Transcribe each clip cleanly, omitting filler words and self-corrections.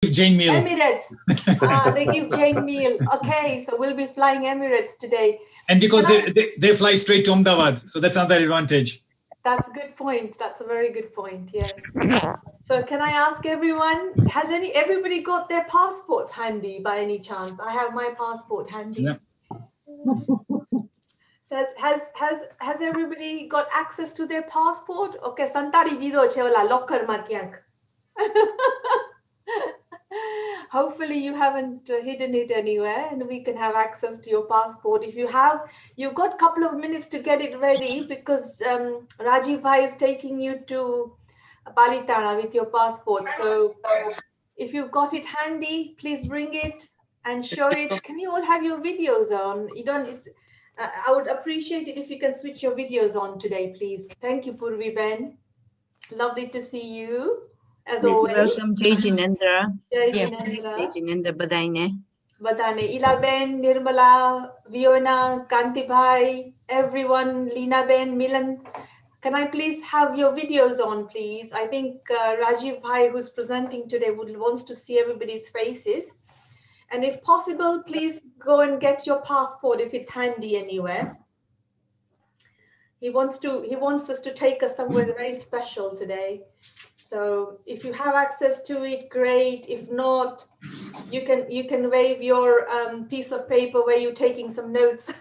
Jane meal. Emirates. They give Jane meal. Okay, so we'll be flying Emirates today. And because they fly straight to Ahmedabad, so that's another advantage. That's a good point. That's a very good point. Yes. So can I ask everyone, has everybody got their passports handy by any chance? I have my passport handy. Yeah. So has everybody got access to their passport? Okay, santari dido che ola locker ma kyank. Hopefully you haven't hidden it anywhere and we can have access to your passport. If you have, you've got a couple of minutes to get it ready because Rajeev Bhai is taking you to Palitana with your passport. So if you've got it handy, please bring it and show it. Can you all have your videos on? You don't. I would appreciate it if you can switch your videos on today, please. Thank you, Purvi Ben. Lovely to see you, as always. Welcome, Jai Jinendra. Jai Jinendra. Jai Jinendra, Badaine. Badane, Ila Ben, Nirmala, Viona, Kanti Bhai, everyone, Leena Ben, Milan. Can I please have your videos on, please? I think Rajeev Bhai, who's presenting today, wants to see everybody's faces. And if possible, please go and get your passport if it's handy anywhere. He wants us to take us somewhere very special today. So if you have access to it, great. If not, you can wave your piece of paper where you're taking some notes.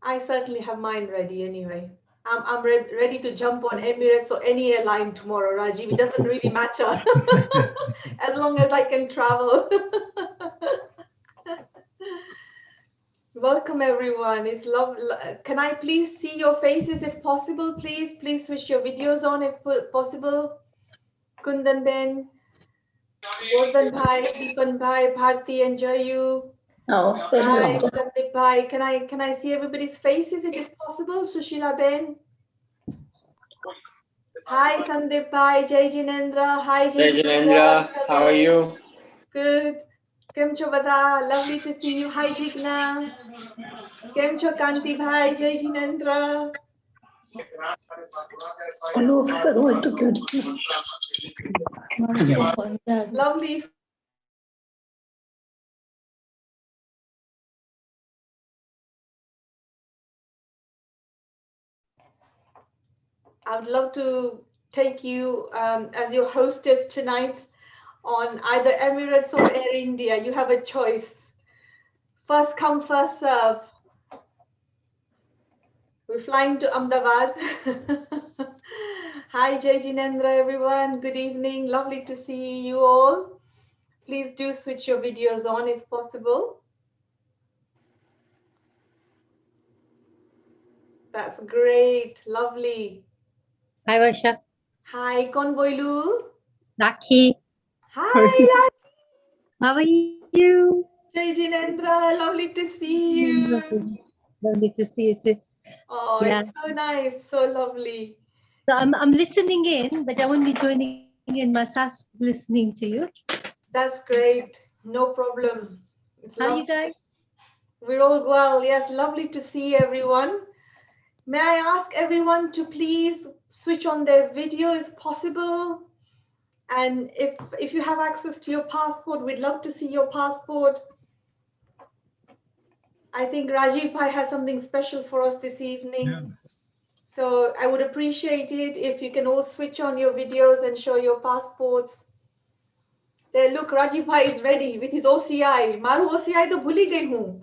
I certainly have mine ready anyway. I'm ready to jump on Emirates or any airline tomorrow, Rajiv. It doesn't really matter as long as I can travel. Welcome everyone. It's lovely. Can I please see your faces if possible, please? Please switch your videos on if possible. Kundan Ben, Gordon Bhai, Deepan Bhai, Bharti, enjoy you. Oh, Hi, Sandeep Bhai. Can I see everybody's faces if it's possible? Sushila Ben. Hi, Sandeep Bhai, Jai Jinendra. Hi, Jai Jinendra. How are you? Good. Kem cho bada? Lovely to see you. Hi, Jigna. Kem cho Kanti Bhai, Jai Jinendra. Lovely. I would love to take you as your hostess tonight on either Emirates or Air India. You have a choice. First come, first serve. We're flying to Ahmedabad. Hi, Jai Jinendra, everyone. Good evening. Lovely to see you all. Please do switch your videos on if possible. That's great. Lovely. Hi, Varsha. Hi, Kon Boilu. Rakhi. Hi, Rakhi. How are you? Jai Jinendra, lovely to see you. Lovely to see you too. Oh, yeah. It's so nice, so lovely. So I'm listening in, but I won't be joining in. My sis listening to you. That's great. No problem. How are you guys? We're all well. Yes, lovely to see everyone. May I ask everyone to please switch on their video if possible? And if you have access to your passport, we'd love to see your passport. I think Rajeev Bhai has something special for us this evening. Yeah. So I would appreciate it if you can all switch on your videos and show your passports. There, look, Rajeev Bhai is ready with his OCI. Maru OCI to bhuli gayi hu.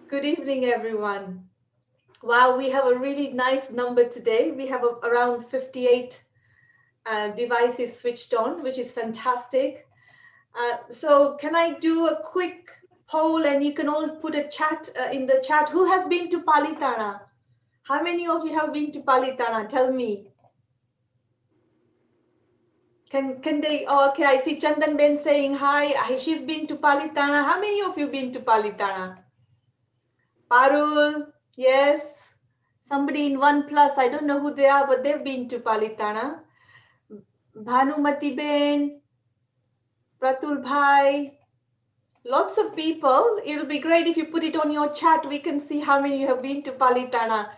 Good evening, everyone. Wow, we have a really nice number today. We have around 58 devices switched on, which is fantastic. So can I do a quick poll and you can all put a chat in the chat. Who has been to Palitana? How many of you have been to Palitana? Tell me. Can they? Oh, okay, I see Chandan Ben saying hi. She's been to Palitana. How many of you been to Palitana? Parul, yes. Somebody in OnePlus, I don't know who they are, but they've been to Palitana. Bhanumati Ben, Pratul Bhai, Lots of people. It'll be great if you put it on your chat. We can see how many you have been to Palitana,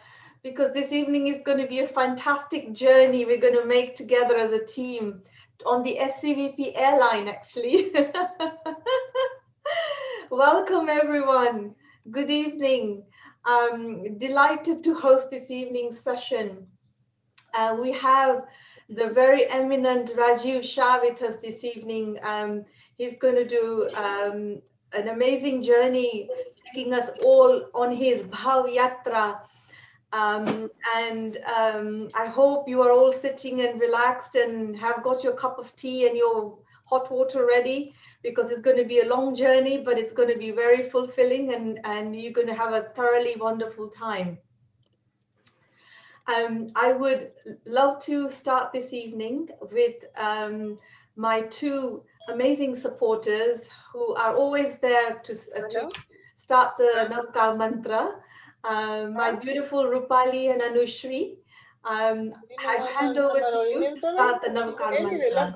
because this evening is going to be a fantastic journey we're going to make together as a team on the SCVP airline, actually. Welcome, everyone. Good evening. Delighted to host this evening's session. We have the very eminent Rajeev Shah with us this evening. He's going to do an amazing journey, taking us all on his Bhava Yatra. I hope you are all sitting and relaxed and have got your cup of tea and your hot water ready, because it's going to be a long journey, but it's going to be very fulfilling, and you're going to have a thoroughly wonderful time. I would love to start this evening with my two amazing supporters who are always there to start the Navkar mantra. My beautiful Rupali and Anushri. I hand over to you to start the Navkar mantra.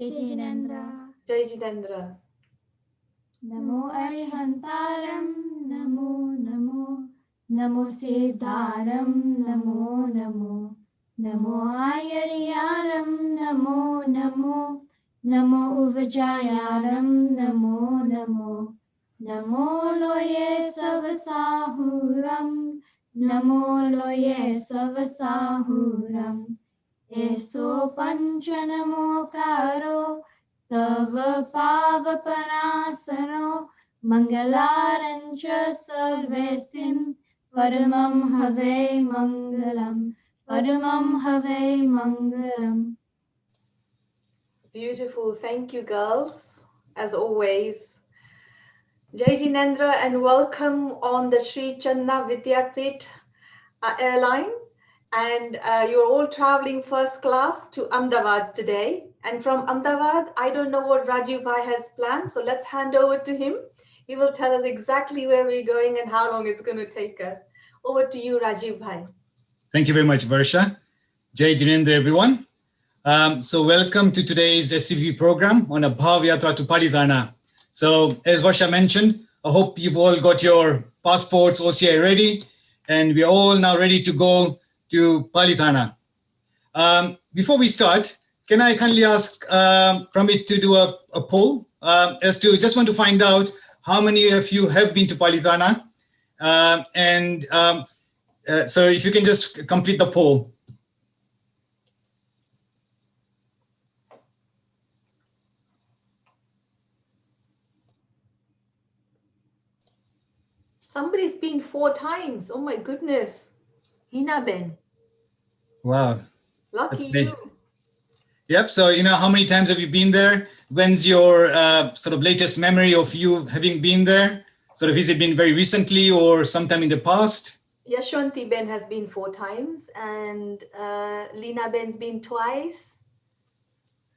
Jai Jinendra. Jai Jinendra. Namo Arihantaram, Namo Namo, Namo Siddharam, Namo Namo, Namo Ayariyaram, Namo Namo, Namo Uvajayaram, Namo Namo, Namo Loye Savasahuram, Namo Loye Savasahuram, Eso Panchanamo Karo, Tava Pavapanasano, Mangalarancha Sarvesim, Paramam Have Mangalam, Paramam Have Mangalam. Beautiful. Thank you, girls, as always. Jai Jinendra and welcome on the Sri Channa Vidyapith airline. And you're all traveling first class to Ahmedabad today. And from Ahmedabad, I don't know what Rajeev Bhai has planned, so let's hand over to him. He will tell us exactly where we're going and how long it's going to take us. Over to you, Rajeev Bhai. Thank you very much, Varsha. Jai Jinendra, everyone. So welcome to today's SCV program on a Bhava Yatra to Palitana. So as Varsha mentioned, I hope you've all got your passports, OCI ready, and we're all now ready to go to Palitana. Before we start, can I kindly ask Pramit to do a poll as to just want to find out how many of you have been to Palitana, so if you can just complete the poll. Somebody's been 4 times. Oh my goodness. Hina Ben. Wow. Lucky you. Yep. So, how many times have you been there? When's your sort of latest memory of you having been there? Sort of, has it been very recently or sometime in the past? Yashwanti Ben has been 4 times and Lina Ben's been twice.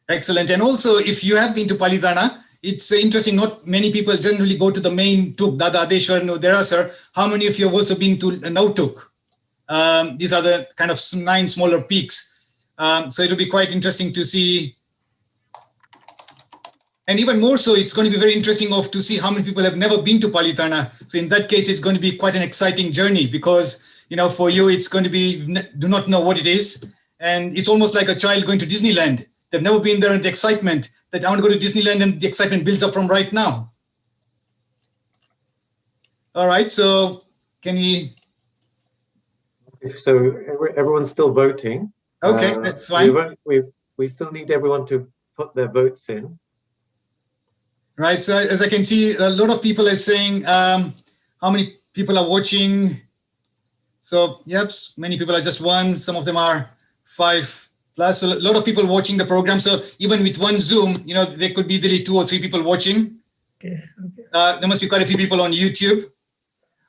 Excellent. And also, if you have been to Palitana, it's interesting, not many people generally go to the main Tuk, Dada Adeshwar, no, Derasar. How many of you have also been to Nautuk? These are the kind of 9 smaller peaks. So it'll be quite interesting to see. And even more so, it's going to be very interesting to see how many people have never been to Palitana. So in that case, it's going to be quite an exciting journey because, for you, it's going to be, do not know what it is. And it's almost like a child going to Disneyland. They've never been there, and the excitement that I want to go to Disneyland, and the excitement builds up from right now. All right, so can we? So everyone's still voting. Okay, that's fine. We still need everyone to put their votes in. Right, so as I can see, a lot of people are saying how many people are watching. So, yep, many people are just 1. Some of them are 5+. So a lot of people watching the program. So even with one Zoom, there could be easily 2 or 3 people watching. Okay. There must be quite a few people on YouTube.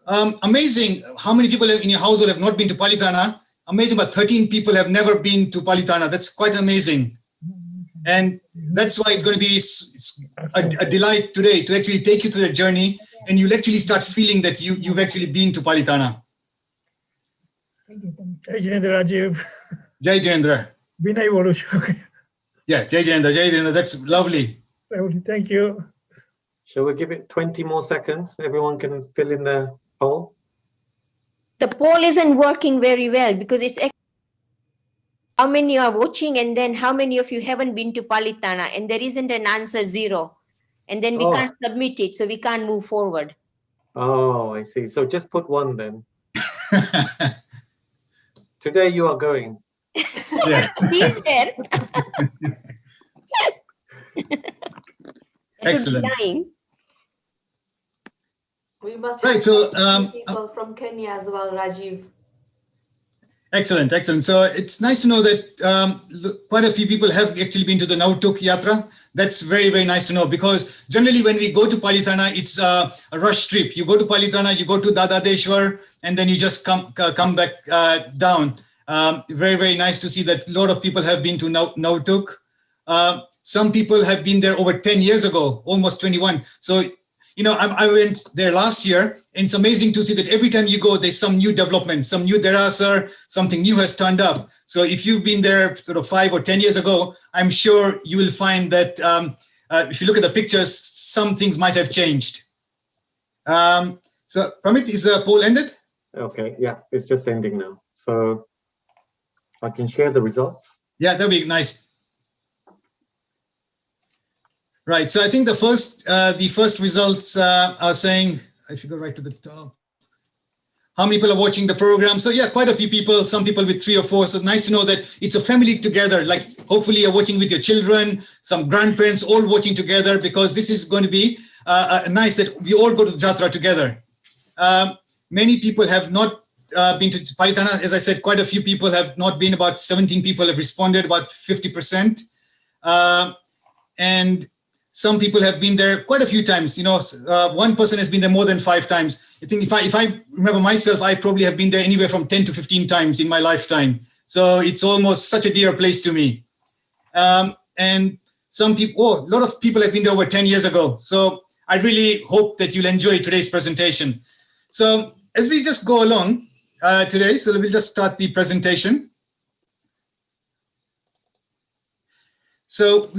Amazing how many people in your household have not been to Palitana. Amazing, but 13 people have never been to Palitana. That's quite amazing. And that's why it's going to be a delight today to actually take you through the journey, and you'll actually start feeling that you've actually been to Palitana. Jai Jinendra, Rajeev. Jai Jinendra. Vinay bolu. Yeah, Jai Jinendra, that's lovely. Lovely, thank you. Shall we give it 20 more seconds? Everyone can fill in the poll. The poll isn't working very well because it's how many are watching and then how many of you haven't been to Palitana, and there isn't an answer 0. And then we Oh. can't submit it, so we can't move forward. Oh, I see. So just put 1 then. Today you are going. Yeah. He's there. Excellent. We must Right, have so, people from Kenya as well, Rajiv. Excellent. So it's nice to know that quite a few people have actually been to the Nautuk Yatra. That's very, very nice to know, because generally when we go to Palitana, it's a rush trip. You go to Palitana, you go to Dadadeshwar, and then you just come back down. Very, very nice to see that a lot of people have been to Nautuk. Some people have been there over 10 years ago, almost 21. So, I went there last year, and it's amazing to see that every time you go, there's some new development, some new derasar, something new has turned up. So if you've been there sort of 5 or 10 years ago, I'm sure you will find that if you look at the pictures, some things might have changed. So Pramit, is the poll ended? Okay, yeah, it's just ending now. So I can share the results. Yeah, that'd be nice. Right, so I think the first results are saying, if you go right to the top, how many people are watching the program? So yeah, quite a few people, some people with 3 or 4. So nice to know that it's a family together. Like hopefully you're watching with your children, some grandparents all watching together, because this is going to be nice that we all go to the Jatra together. Many people have not been to Palitana. As I said, quite a few people have not been. About 17 people have responded, about 50%. And some people have been there quite a few times. One person has been there more than 5 times. I think if I remember myself, I probably have been there anywhere from 10 to 15 times in my lifetime. So it's almost such a dear place to me. And some people, a lot of people have been there over 10 years ago. So I really hope that you'll enjoy today's presentation. So as we just go along today, so we'll just start the presentation. So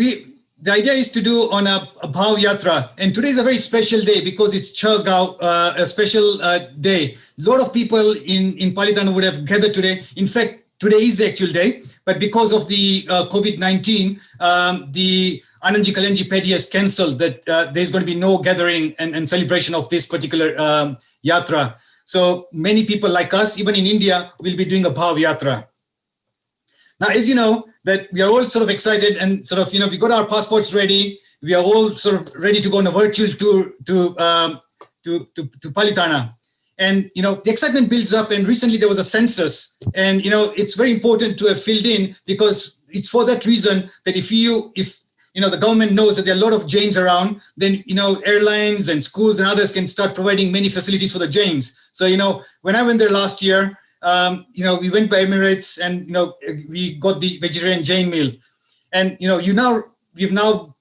the idea is to do on a Bhava Yatra, and today is a very special day because it's Chagao, a special day. A lot of people in Palitana would have gathered today. In fact, today is the actual day, but because of the COVID-19, the Anandji Kalenji Pedi has cancelled that there's going to be no gathering and celebration of this particular Yatra. So many people like us, even in India, will be doing a Bhava Yatra. Now, as you know, that we are all sort of excited and sort of, we got our passports ready. We are all sort of ready to go on a virtual tour to Palitana. And, the excitement builds up. And recently there was a census. And, it's very important to have filled in, because it's for that reason that if the government knows that there are a lot of Jains around, then, airlines and schools and others can start providing many facilities for the Jains. So, when I went there last year, we went by Emirates, and we got the vegetarian Jain meal, and we've now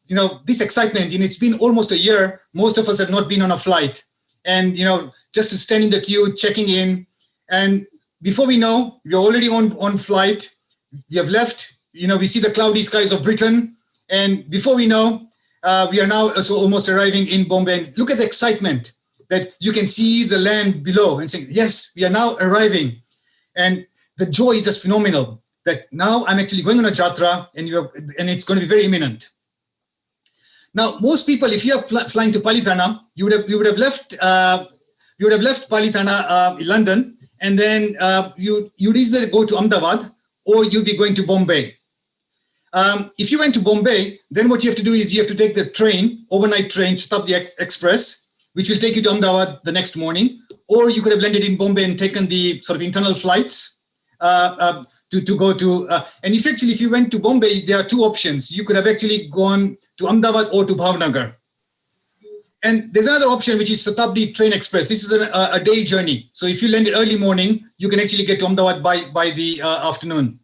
this excitement, and it's been almost a year. Most of us have not been on a flight, and just to stand in the queue, checking in, and before we know, we're already on flight. We have left. We see the cloudy skies of Britain, and before we know, we are now also almost arriving in Bombay. And look at the excitement that you can see the land below, and saying, yes, we are now arriving. And the joy is just phenomenal that now I'm actually going on a Jatra, and it's going to be very imminent. Now, most people, if you are flying to Palitana, you would have left Palitana, London, and then you'd either go to Ahmedabad or you'd be going to Bombay. If you went to Bombay, then what you have to do is you have to take the train, overnight train, Shatabdi Express, which will take you to Ahmedabad the next morning. Or you could have landed in Bombay and taken the sort of internal flights to go to. And if you went to Bombay, there are 2 options. You could have actually gone to Ahmedabad or to Bhavnagar. And there's another option, which is Shatabdi Train Express. This is a day journey. So if you landed early morning, you can actually get to Ahmedabad by the afternoon.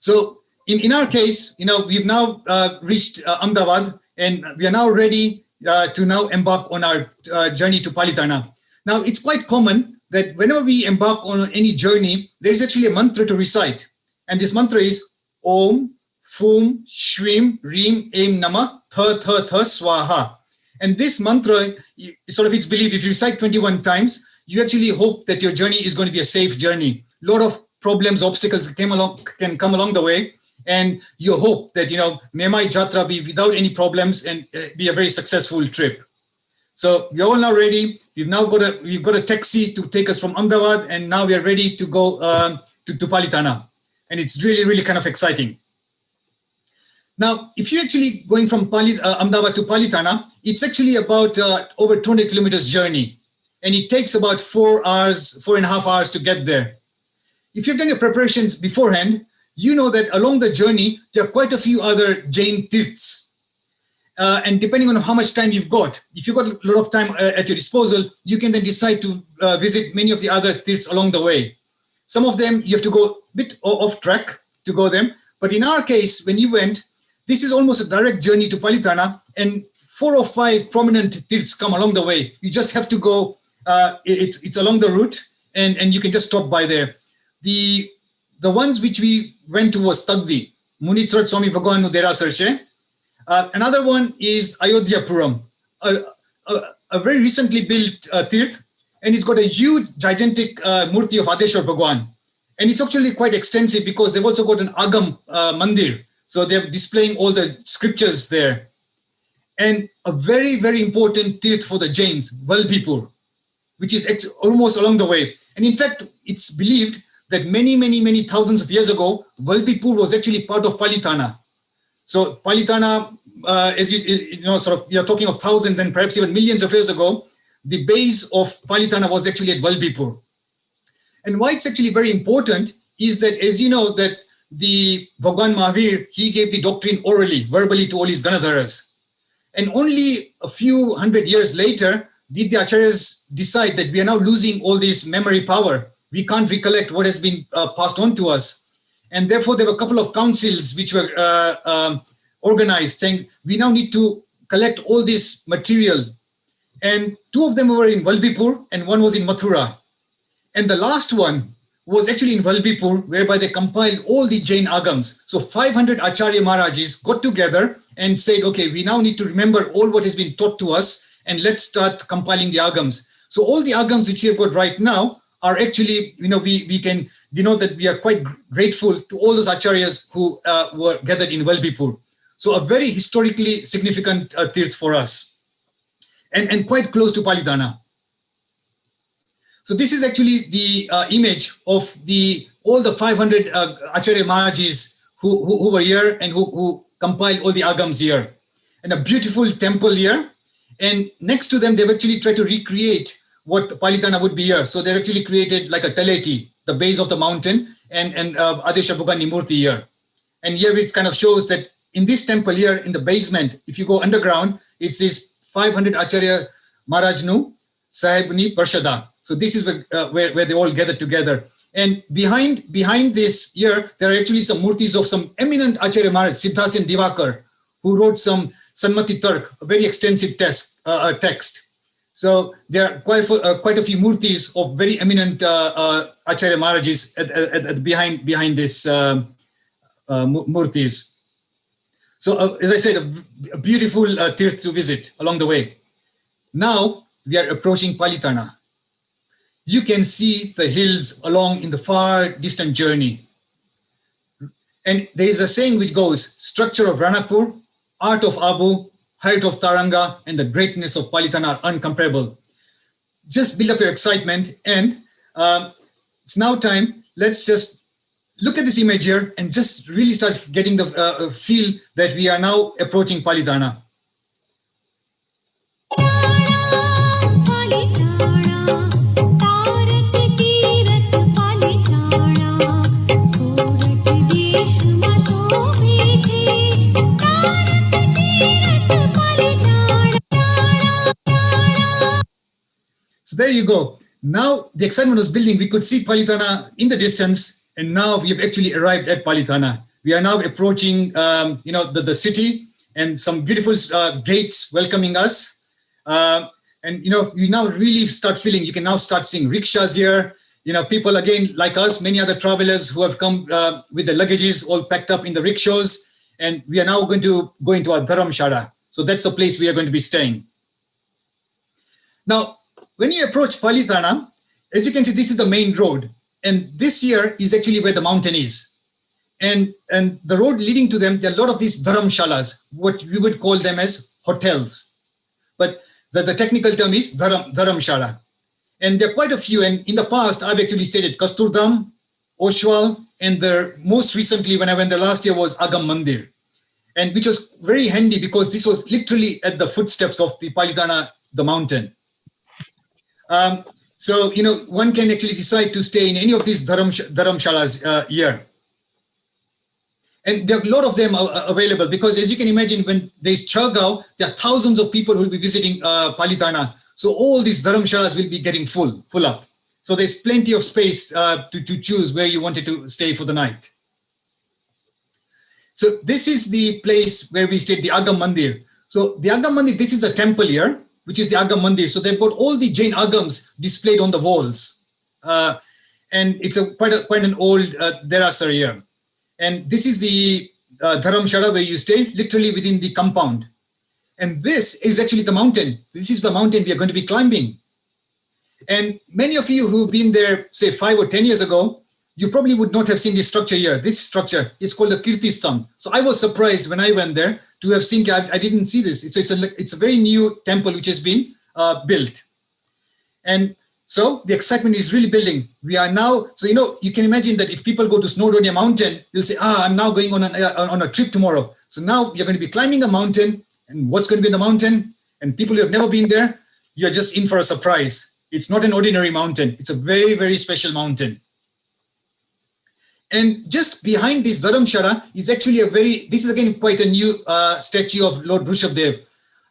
So in our case, we've now reached Ahmedabad, and we are now ready to now embark on our journey to Palitana. Now, it's quite common that whenever we embark on any journey, there is actually a mantra to recite. And this mantra is Om Fum, Shvim, Reem, Aim, Nama, Tha, Swaha. And this mantra, it's believed if you recite 21 times, you actually hope that your journey is going to be a safe journey. A lot of problems, obstacles can come along the way. And you hope that, may my Jatra be without any problems and be a very successful trip. So we're all now ready. We've got a taxi to take us from Ahmedabad, and now we are ready to go to Palitana. And it's really, really kind of exciting. Now, if you're actually going from Ahmedabad to Palitana, it's actually about over 200 kilometers journey. And it takes about 4.5 hours to get there. If you've done your preparations beforehand, you know that along the journey, there are quite a few other Jain tirths. And depending on how much time you've got, if you've got a lot of time at your disposal, you can then decide to visit many of the other tirths along the way. Some of them, you have to go a bit off track to go them. But in our case, when you went, this is almost a direct journey to Palitana, and 4 or 5 prominent tirths come along the way. You just have to go, it's along the route, and you can just stop by there. The ones which we went to was Tagdi, Munitsrat Swami Bhagwan Dera Sarche. Another one is Ayodhyapuram, a very recently built tirth, and it's got a huge, gigantic murti of Adeshwar Bhagwan. And it's actually quite extensive because they've also got an Agam Mandir. So they're displaying all the scriptures there. And a very, very important tirth for the Jains, Valbhipur, which is almost along the way. And in fact, it's believed that many, many, many thousands of years ago, Valbhipur was actually part of Palitana. So Palitana, as you're talking of thousands and perhaps even millions of years ago, the base of Palitana was actually at Valbhipur. And why it's actually very important is that, as you know, that the Bhagwan Mahavir, he gave the doctrine orally, verbally to all his Ganadharas. And only a few hundred years later, did the Acharyas decide that we are now losing all this memory power. We can't recollect what has been passed on to us. And therefore, there were a couple of councils which were organized, saying we now need to collect all this material. And 2 of them were in Valbhipur and 1 was in Mathura. And the last one was actually in Valbhipur, whereby they compiled all the Jain Agams. So 500 Acharya Maharajis got together and said, okay, we now need to remember all what has been taught to us, and let's start compiling the Agams. So all the Agams which we have got right now are actually, we can denote that we are quite grateful to all those Acharyas who were gathered in Valbhipur. So a very historically significant tirth for us, and quite close to Palitana. So this is actually the image of all the 500 Acharya Maharajis who were here and who compiled all the Agams here. And a beautiful temple here. And next to them, they've actually tried to recreate what Palitana would be here. So they've actually created like a Taleti, the base of the mountain, and Adesha Bhugan Nimurti here. And here it kind of shows that in this temple here, in the basement, if you go underground, it's this 500 Acharya Maharajnu Sahibni Parshada. So this is where they all gathered together. And behind this here, there are actually some murtis of some eminent Acharya Maharaj, Siddhasen Divakar, who wrote some Sanmati Tark, a very extensive text. So there are quite a few murtis of very eminent Acharya Maharajis behind this murtis. So as I said, a beautiful tirth to visit along the way. Now we are approaching Palitana. You can see the hills along in the far distant journey. And there is a saying which goes, structure of Ranakpur, art of Abu, height of Taranga, and the greatness of Palitana are incomparable. Just build up your excitement, and it's now time. Let's just look at this image here and just really start getting the feel that we are now approaching Palitana. So there you go. Now the excitement was building. We could see Palitana in the distance, and now we have actually arrived at Palitana. We are now approaching, the city, and some beautiful gates welcoming us. And you now really start feeling. You can now start seeing rickshaws here. People again like us, many other travelers who have come with their luggages all packed up in the rickshaws, And we are now going to go into our Dharamshala. So that's the place we are going to be staying. Now, when you approach Palitana, as you can see, this is the main road. And this here is actually where the mountain is. And the road leading to them, there are a lot of these Dharamshalas, what we would call them as hotels. But the technical term is Dharamshala. And there are quite a few. And in the past, I've actually stayed at Kasturdham, Oshwal, and most recently, when I went there last year, was Agam Mandir. And which was very handy because this was literally at the footsteps of the Palitana, the mountain. So, one can actually decide to stay in any of these Dharamshalas here. And there are a lot of them available because, as you can imagine, when there's Chagao, there are thousands of people who will be visiting Palitana. So all these Dharamshalas will be getting full up. So there's plenty of space to choose where you wanted to stay for the night. So this is the place where we stayed, the Agam Mandir. So the Agam Mandir, this is the temple here, which is the Agam Mandir. So they've got all the Jain Agams displayed on the walls. And it's quite an old Derasar here. And this is the Dharamshala where you stay, literally within the compound. And this is actually the mountain. This is the mountain we are going to be climbing. And many of you who've been there, say 5 or 10 years ago, you probably would not have seen this structure here. This structure is called the Kirtistam. So I was surprised when I went there to have seen, I didn't see this. It's a very new temple which has been built. And so the excitement is really building. We are now, so you can imagine that if people go to Snowdonia Mountain, they'll say, I'm now going on a trip tomorrow. So now you're going to be climbing a mountain, and what's going to be in the mountain? And people who have never been there, you're just in for a surprise. It's not an ordinary mountain. It's a very, very special mountain. And just behind this Dharamshala is actually this is again quite a new statue of Lord Rishabdev.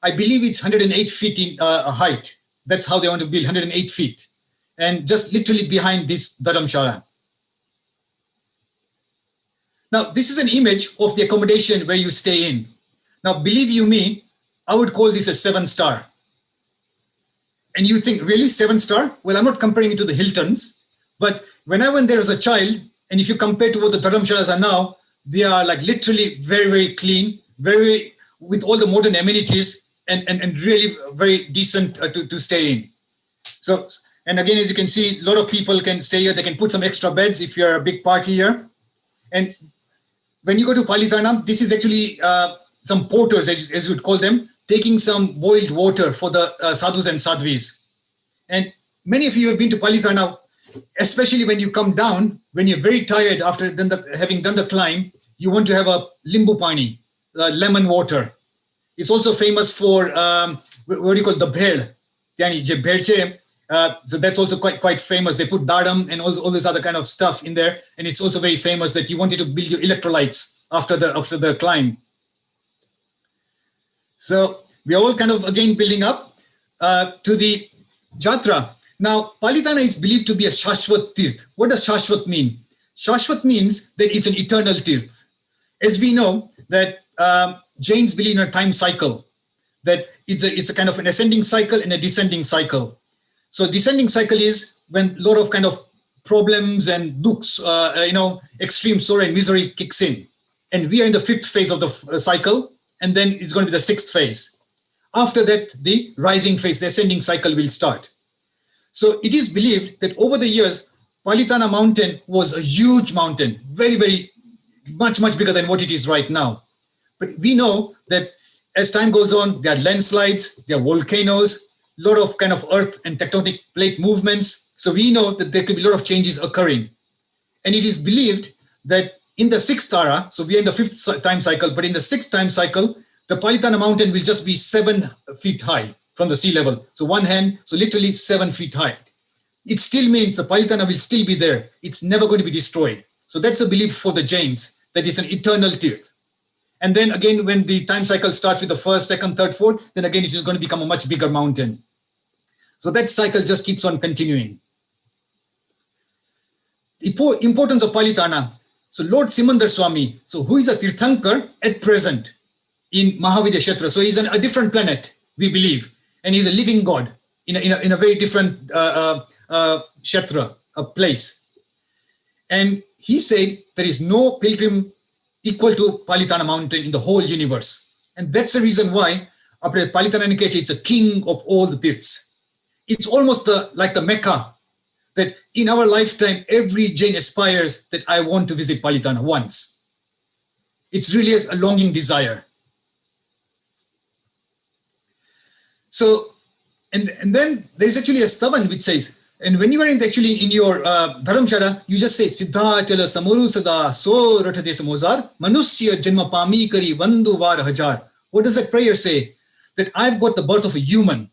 I believe it's 108 feet in height. That's how they want to build, 108 feet. And just literally behind this Dharamshala. Now, this is an image of the accommodation where you stay in. Now, believe you me, I would call this a 7-star. And you think, really, 7-star? Well, I'm not comparing it to the Hiltons. But when I went there as a child, and if you compare to what the Dharamshalas are now, they are like literally very, very clean, with all the modern amenities, and really very decent to stay in. So, and again, as you can see, a lot of people can stay here. They can put some extra beds if you're a big party here. And when you go to Palitana, this is actually some porters, as you would call them, taking some boiled water for the sadhus and sadhvis. And many of you have been to Palitana, especially when you come down, when you're very tired after having done the climb, you want to have a limbu pani, lemon water. It's also famous for, what do you call it, the bhel. So that's also quite famous. They put dadam and all this other kind of stuff in there. And it's also very famous that you wanted to build your electrolytes after the climb. So we are all kind of, again, building up to the Jatra. Now, Palitana is believed to be a Shashwat Tirth. What does Shashwat mean? Shashwat means that it's an eternal Tirth. As we know that Jains believe in a time cycle, that it's a kind of an ascending cycle and a descending cycle. So descending cycle is when a lot of kind of problems and dukhs, extreme sorrow and misery kicks in. And we are in the 5th phase of the cycle, and then it's going to be the 6th phase. After that, the rising phase, the ascending cycle will start. So it is believed that over the years, Palitana mountain was a huge mountain, very, very much bigger than what it is right now. But we know that as time goes on, there are landslides, there are volcanoes, a lot of kind of earth and tectonic plate movements. So we know that there could be a lot of changes occurring. And it is believed that in the 6th Tara, so we are in the 5th time cycle, but in the 6th time cycle, the Palitana mountain will just be 7 feet high from the sea level. So one hand, so literally 7 feet high. It still means the Palitana will still be there. It's never going to be destroyed. So that's a belief for the Jains, that it's an eternal Tirth. And then again, when the time cycle starts with the 1st, 2nd, 3rd, 4th, then again, it is going to become a much bigger mountain. So that cycle just keeps on continuing. The importance of Palitana. So Lord Simandar Swami, so who is a Tirthankar at present in Mahavidya Kshetra. So he's on a different planet, we believe. And he's a living God in a very different Kshetra, a place. And he said there is no pilgrim equal to Palitana mountain in the whole universe. And that's the reason why Palitana Nikeche, it's a king of all the tirths. It's almost like the Mecca, that in our lifetime, every Jain aspires that I want to visit Palitana once. It's really a longing desire. So, and then there's actually a stavan which says, and when you are in your dharamshala, you just say, Siddha chala samaru sada so ratha desa mozar manusya janma pami kari vandu var hajar. What does that prayer say? That I've got the birth of a human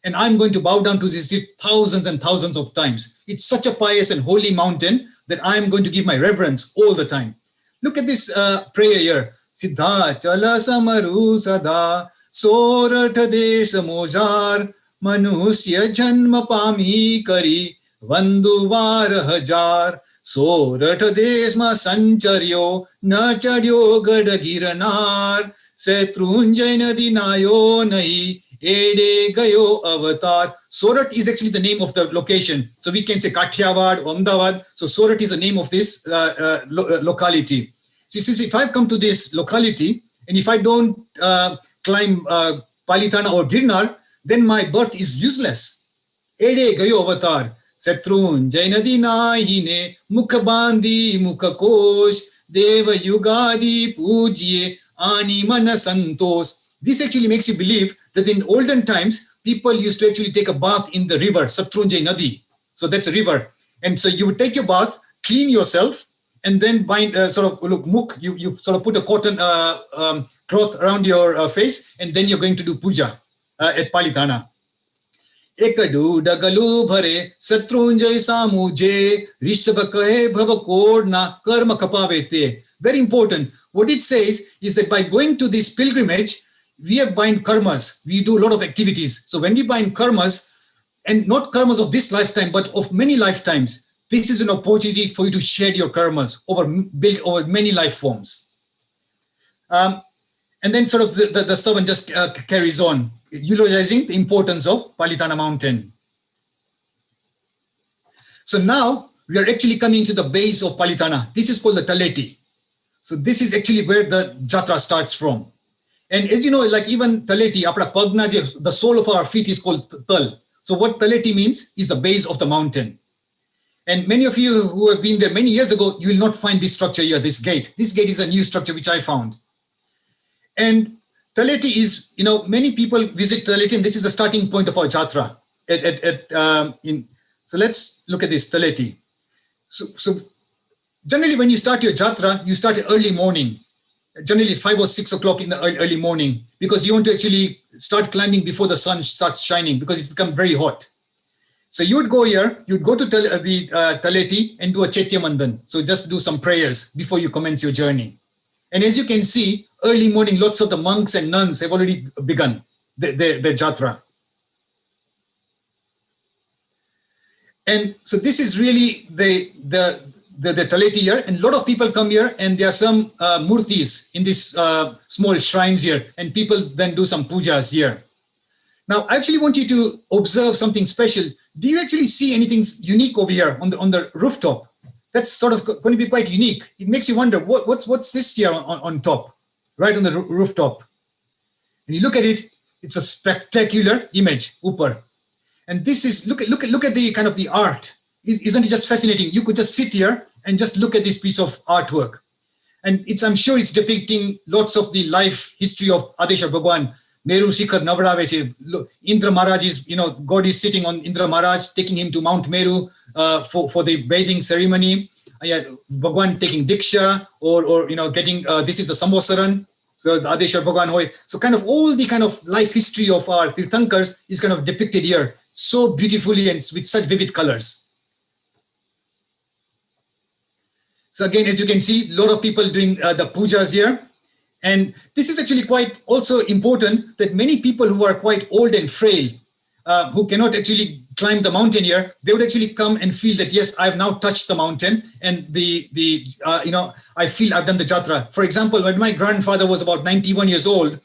and I'm going to bow down to this thousands and thousands of times. It's such a pious and holy mountain that I'm going to give my reverence all the time. Look at this prayer here. Siddha chala samaru sada so ratha desa mozar Manusya janma pami kari vandu var hajar soratha desma sancharyo na chadyo gadagiranar setrunjay nadi nayo nahi ede gayo avatar. Sorat is actually the name of the location. So we can say Kathiawad or Ahmedabad. So Sorat is the name of this locality. So if I've come to this locality and if I don't climb Palitana or Girnar, then my birth is useless. Ede gayo avatar. Satrun jainadi nahine mukhabandi mukhakosh deva yugadi pujye ani mana santos. This actually makes you believe that in olden times, people used to actually take a bath in the river, Satrunjay Nadi. So that's a river. And so you would take your bath, clean yourself, and then bind, you sort of put a cotton cloth around your face, and then you're going to do puja at Palitana. Ekadu dagalu bhare satrunjay samuje rishabha kahe bhava kodna karma kapavete. Very important. What it says is that by going to this pilgrimage, we have bind karmas. We do a lot of activities. So when we bind karmas, and not karmas of this lifetime, but of many lifetimes, this is an opportunity for you to shed your karmas built over many life forms. And then sort of the stavan just carries on, utilizing the importance of Palitana mountain. So now we are actually coming to the base of Palitana. This is called the Taleti. So this is actually where the Jatra starts from. And as you know, like even Taleti, apna pagna, the sole of our feet is called Tal. So what Taleti means is the base of the mountain. And many of you who have been there many years ago, you will not find this structure here, this gate. This gate is a new structure which I found. And Taleti is, many people visit Taleti, and this is the starting point of our Jatra. So let's look at this Taleti. So generally when you start your Jatra, you start early morning, generally 5 or 6 o'clock in the early morning, because you want to actually start climbing before the sun starts shining, because it's become very hot. So you would go here, you'd go to the Taleti and do a Chaitya Mandan. So just do some prayers before you commence your journey. And as you can see, early morning, lots of the monks and nuns have already begun their Jatra. And so this is really the Taleti here, and a lot of people come here, and there are some murtis in these small shrines here, and people then do some pujas here. Now, I actually want you to observe something special. Do you actually see anything unique over here on the rooftop? That's sort of going to be quite unique. It makes you wonder, what's this here on top, right on the rooftop? And you look at it, it's a spectacular image, upar. And this is, look at the kind of the art. Isn't it just fascinating? You could just sit here and just look at this piece of artwork. And I'm sure it's depicting lots of the life history of Adeshar Bhagwan. Meru Shikhar Navaraveche, Indra Maharaj is, God is sitting on Indra Maharaj, taking him to Mount Meru for the bathing ceremony. Bhagwan taking Diksha or getting, this is a Samvasaran. So the Adeshar Bhagwan Hoy. So kind of all the kind of life history of our Tirthankars is kind of depicted here so beautifully and with such vivid colors. So again, as you can see, a lot of people doing the pujas here. And this is actually quite also important that many people who are quite old and frail, who cannot actually climb the mountain here, they would actually come and feel that, yes, I've now touched the mountain and I feel I've done the Jatra. For example, when my grandfather was about 91 years old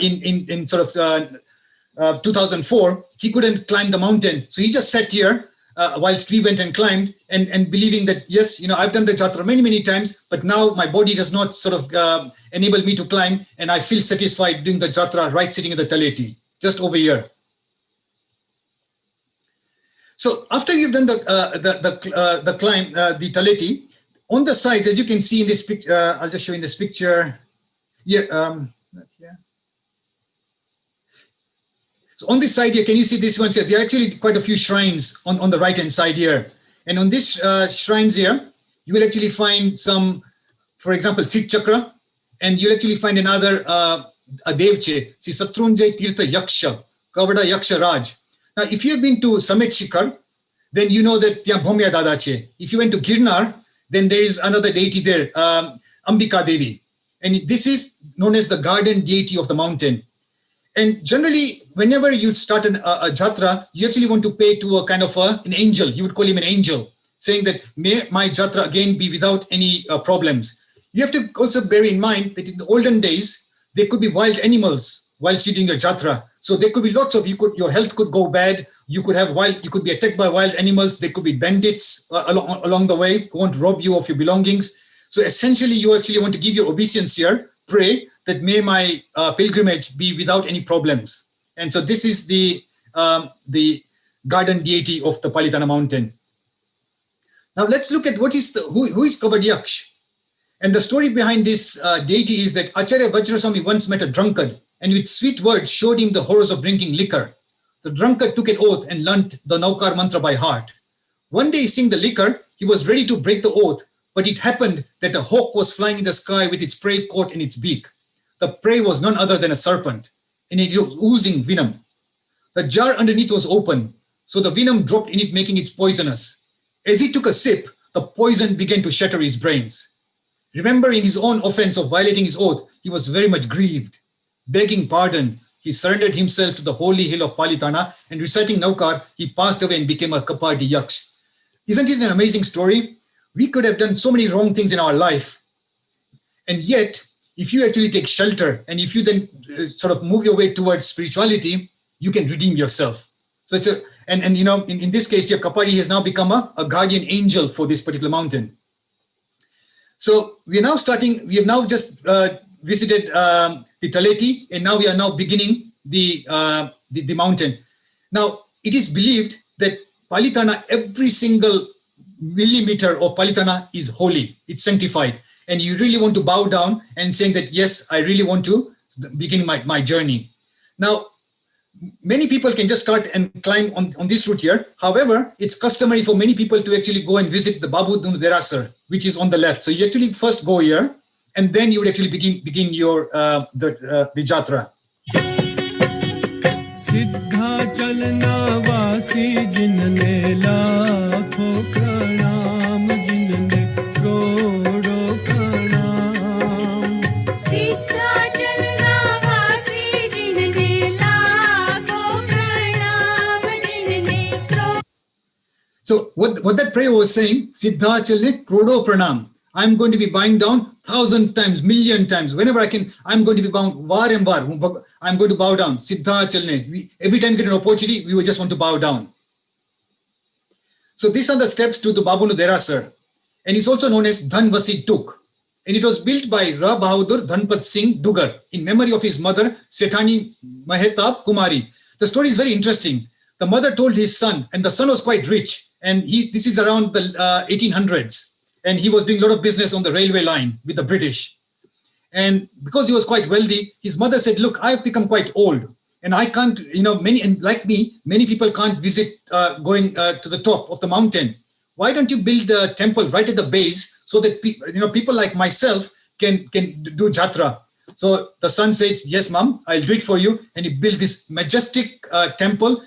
in 2004, he couldn't climb the mountain. So he just sat here whilst we went and climbed, and believing that, yes, I've done the Jatra many times, but now my body does not sort of enable me to climb, and I feel satisfied doing the Jatra right sitting in the Taleti, just over here. So after you've done the climb, the Taleti, on the sides, as you can see in this picture, I'll just show you in this picture. Yeah, not here. So on this side here, can you see this one here? There are actually quite a few shrines on the right-hand side here. And on these shrines here, you will actually find some, for example, Sit Chakra, and you'll actually find another a Devche, Sri Satrunjay Tirtha Yaksha, Kavada Yaksha Raj. Now, if you have been to Samet Shikhar, then you know that Tya Bhomya Dada Che. If you went to Girnar, then there is another deity there, Ambika Devi. And this is known as the garden deity of the mountain. And generally, whenever you start a Jatra, you actually want to pay to a kind of an angel. You would call him an angel, saying that may my Jatra again be without any problems. You have to also bear in mind that in the olden days, there could be wild animals whilst you're doing a Jatra. So there could be lots of, your health could go bad. You could be attacked by wild animals. There could be bandits along the way who want to rob you of your belongings. So essentially, you actually want to give your obeisance here, pray that may my pilgrimage be without any problems. And so this is the garden deity of the Palitana mountain. Now let's look at what is who is Kavadiyaksh. And the story behind this deity is that Acharya Vajraswami once met a drunkard and with sweet words showed him the horrors of drinking liquor. The drunkard took an oath and learnt the Naukar mantra by heart. One day, seeing the liquor, he was ready to break the oath, but it happened that a hawk was flying in the sky with its prey caught in its beak. The prey was none other than a serpent, and it was oozing venom. The jar underneath was open, so the venom dropped in it, making it poisonous. As he took a sip, the poison began to shatter his brains. Remembering his own offense of violating his oath, he was very much grieved. Begging pardon, he surrendered himself to the holy hill of Palitana, and reciting Naukar, he passed away and became a Kapadi Yaksh. Isn't it an amazing story? We could have done so many wrong things in our life. And yet, if you actually take shelter and if you then sort of move your way towards spirituality, you can redeem yourself. So it's in this case, your Kapadi has now become a guardian angel for this particular mountain. So we have now just visited the Taleti, and now we are now beginning the mountain. Now, it is believed that Palitana, every single millimeter of Palitana is holy, it's sanctified. And you really want to bow down and saying that, yes, I really want to begin my journey. Now, many people can just start and climb on this route here. However, it's customary for many people to actually go and visit the Babu Dunu Derasar, which is on the left. So you actually first go here, and then you would actually begin your the Jatra. Siddha chalna vasi jinne laakho pranam jinne krodo pranam. Siddha chalna vasi jinne laakho pranam jinne krodo. So what that prayer was saying, Siddha chalne krodo pranam. I'm going to be bowing down 1,000 times, million times. Whenever I can, I'm going to be bound var and var. I'm going to bow down. Siddha chalne. Every time we get an opportunity, we would just want to bow down. So these are the steps to the Babunu Derasar. And it's also known as Dhanvasi Tuk. And it was built by Ra Bahadur Dhanpat Singh Dugar in memory of his mother, Sethani Mahetab Kumari. The story is very interesting. The mother told his son, and the son was quite rich. And this is around the 1800s. And he was doing a lot of business on the railway line with the British. And because he was quite wealthy, his mother said, look, I've become quite old. And I can't, many people can't visit going to the top of the mountain. Why don't you build a temple right at the base so that people like myself can do Jatra? So the son says, yes, mom, I'll do it for you. And he built this majestic temple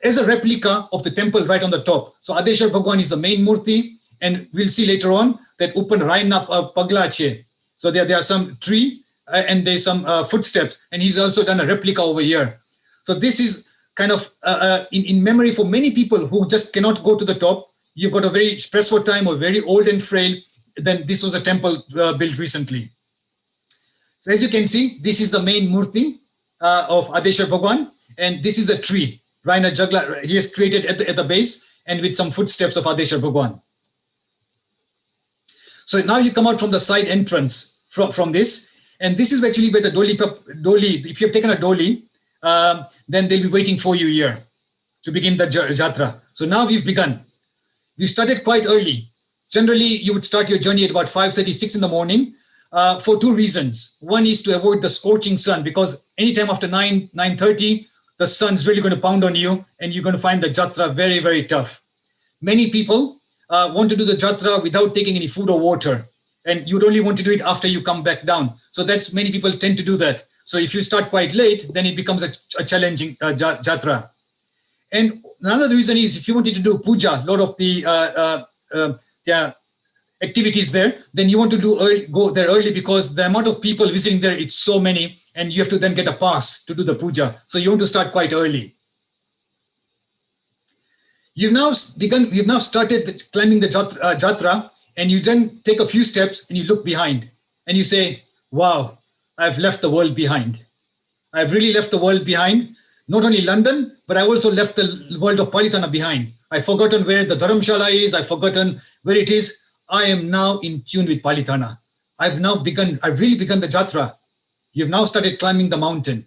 as a replica of the temple right on the top. So Adeshwar Bhagwan is the main murti. And we'll see later on that Upan Raina Paglache. So there are some tree and there's some footsteps. And he's also done a replica over here. So this is kind of in memory for many people who just cannot go to the top. You've got a very stressful time or very old and frail. Then this was a temple built recently. So as you can see, this is the main murti of Adeshwar Bhagwan. And this is a tree. Raina Jagla, he has created at the base. and with some footsteps of Adeshwar Bhagwan. So now you come out from the side entrance from this, and this is actually where the Doli, if you have taken a Doli, then they'll be waiting for you here to begin the Jatra. So now we've begun. We started quite early. Generally, you would start your journey at about 5:36 in the morning for two reasons. One is to avoid the scorching sun, because anytime after 9:30, the sun's really going to pound on you and you're going to find the Jatra very, very tough. Many people want to do the Jatra without taking any food or water, and you'd only want to do it after you come back down. So that's, many people tend to do that. So if you start quite late, then it becomes a challenging Jatra. And another reason is, if you wanted to do puja, a lot of the activities there, then you want to go there early, because the amount of people visiting there, it's so many, and you have to then get a pass to do the puja. So you want to start quite early. You've now started climbing the Jatra, and you then take a few steps and you look behind and you say, wow, I've left the world behind. I've really left the world behind. Not only London, but I also left the world of Palitana behind. I've forgotten where the Dharamshala is. I've forgotten where it is. I am now in tune with Palitana. I've really begun the Jatra. You've now started climbing the mountain.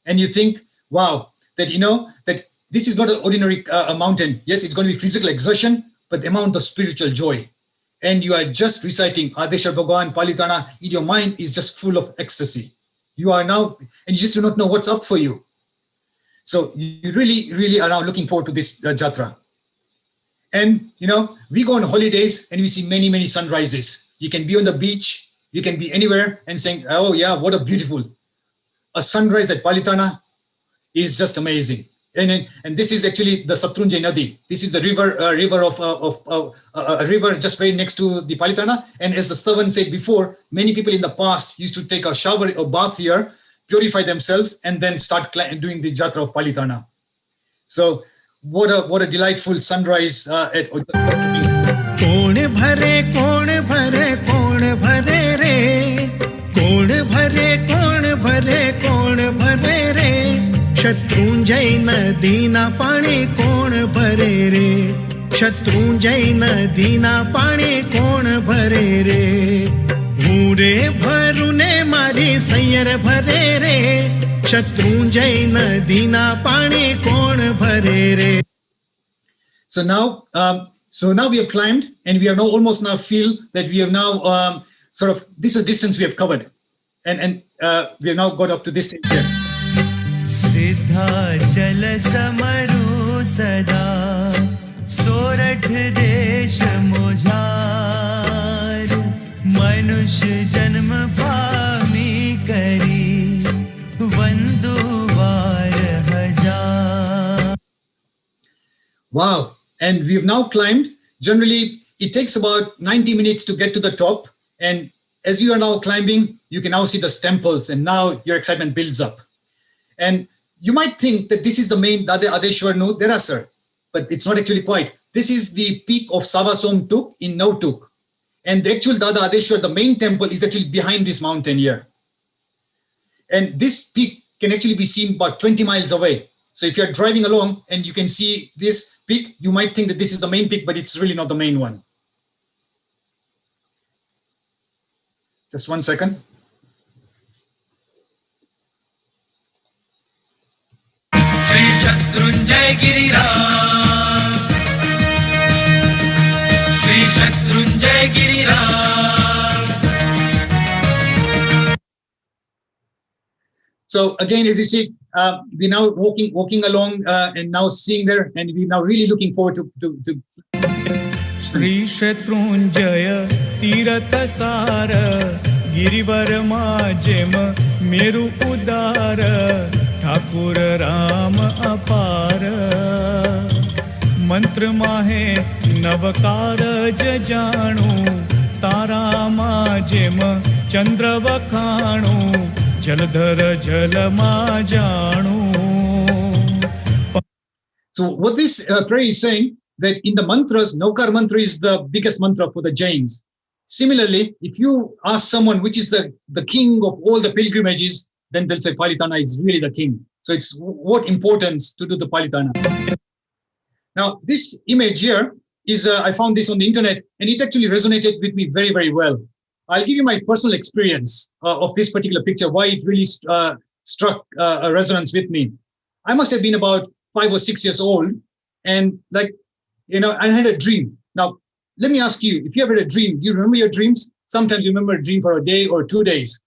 And you think, wow, that this is not an ordinary mountain. Yes, it's going to be physical exertion, but the amount of spiritual joy. And you are just reciting Adeshwar Bhagwan, Palitana, in your mind is just full of ecstasy. You are now, and you just do not know what's up for you. So you really, really are now looking forward to this Jatra. And, we go on holidays and we see many, many sunrises. You can be on the beach, you can be anywhere and saying, oh yeah, what a beautiful. A sunrise at Palitana is just amazing. And this is actually the Satrunjay Nadi. This is the river just very next to the Palitana. And as the Stavan said before, many people in the past used to take a shower or bath here, purify themselves, and then start doing the Jatra of Palitana. So what a delightful sunrise at Kon bhare re, kon bhare re, Shatrunjay nadi na pani kon bhare re, Shatrunjay nadi na pani kon bhare re, Hure bharune mari sayar bhare re, Shatrunjay nadi na pani kon bhare re. So now we have climbed, and we have now almost now feel that we have now this is the distance we have covered, and we have now got up to this stage here. Siddha jal samaru sada sorath desh mujhar manush janm pami kari vandu var hajar. Wow. And we have now climbed. Generally, it takes about 90 minutes to get to the top. And as you are now climbing, you can now see the temples, and now your excitement builds up. And you might think that this is the main Adeshwar no Derasar, but it's not actually quite. This is the peak of Savasom Tuk in Nautuk. And the actual Dada Adeshwar, the main temple, is actually behind this mountain here. And this peak can actually be seen about 20 miles away. So if you're driving along and you can see this peak, you might think that this is the main peak, but it's really not the main one. Just 1 second. Shri Shatrunjay Giriraj, Shri Shatrunjay Giriraj. So again, as you see, we're now walking along and now seeing there, and we're now really looking forward to Shri Shatrunjaya Tirath Sara Girivar Majem Meru Udara Thakur Ram Apara Mantra Mahe Navkaraj Janu Tara Majem Chandra Vakhanu Jaladhar Jalama Janu. So what this prayer is saying, that in the mantras, Naukar mantra is the biggest mantra for the Jains. Similarly, if you ask someone which is the king of all the pilgrimages, then they'll say Palitana is really the king. So it's what importance to do the Palitana. Now, this image here is, I found this on the internet, and it actually resonated with me very, very well. I'll give you my personal experience of this particular picture, why it really struck a resonance with me. I must have been about 5 or 6 years old, and I had a dream. Now, let me ask you, if you ever had a dream, do you remember your dreams? Sometimes you remember a dream for a day or 2 days.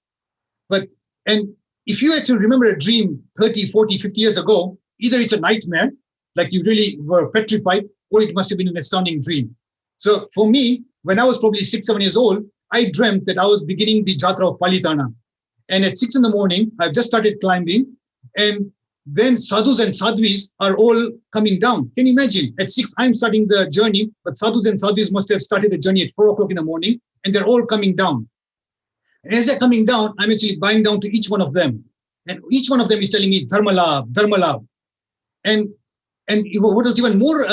And if you had to remember a dream 30, 40, 50 years ago, either it's a nightmare, like you really were petrified, or it must have been an astounding dream. So for me, when I was probably 6, 7 years old, I dreamt that I was beginning the Jatra of Palitana. And at 6 in the morning, I've just started climbing, and then sadhus and sadhvis are all coming down. Can you imagine? At 6, I'm starting the journey, but sadhus and sadhvis must have started the journey at 4 o'clock in the morning, and they're all coming down. And as they're coming down, I'm actually bowing down to each one of them. And each one of them is telling me, Dharma Labh, Dharma Labh. And what was even more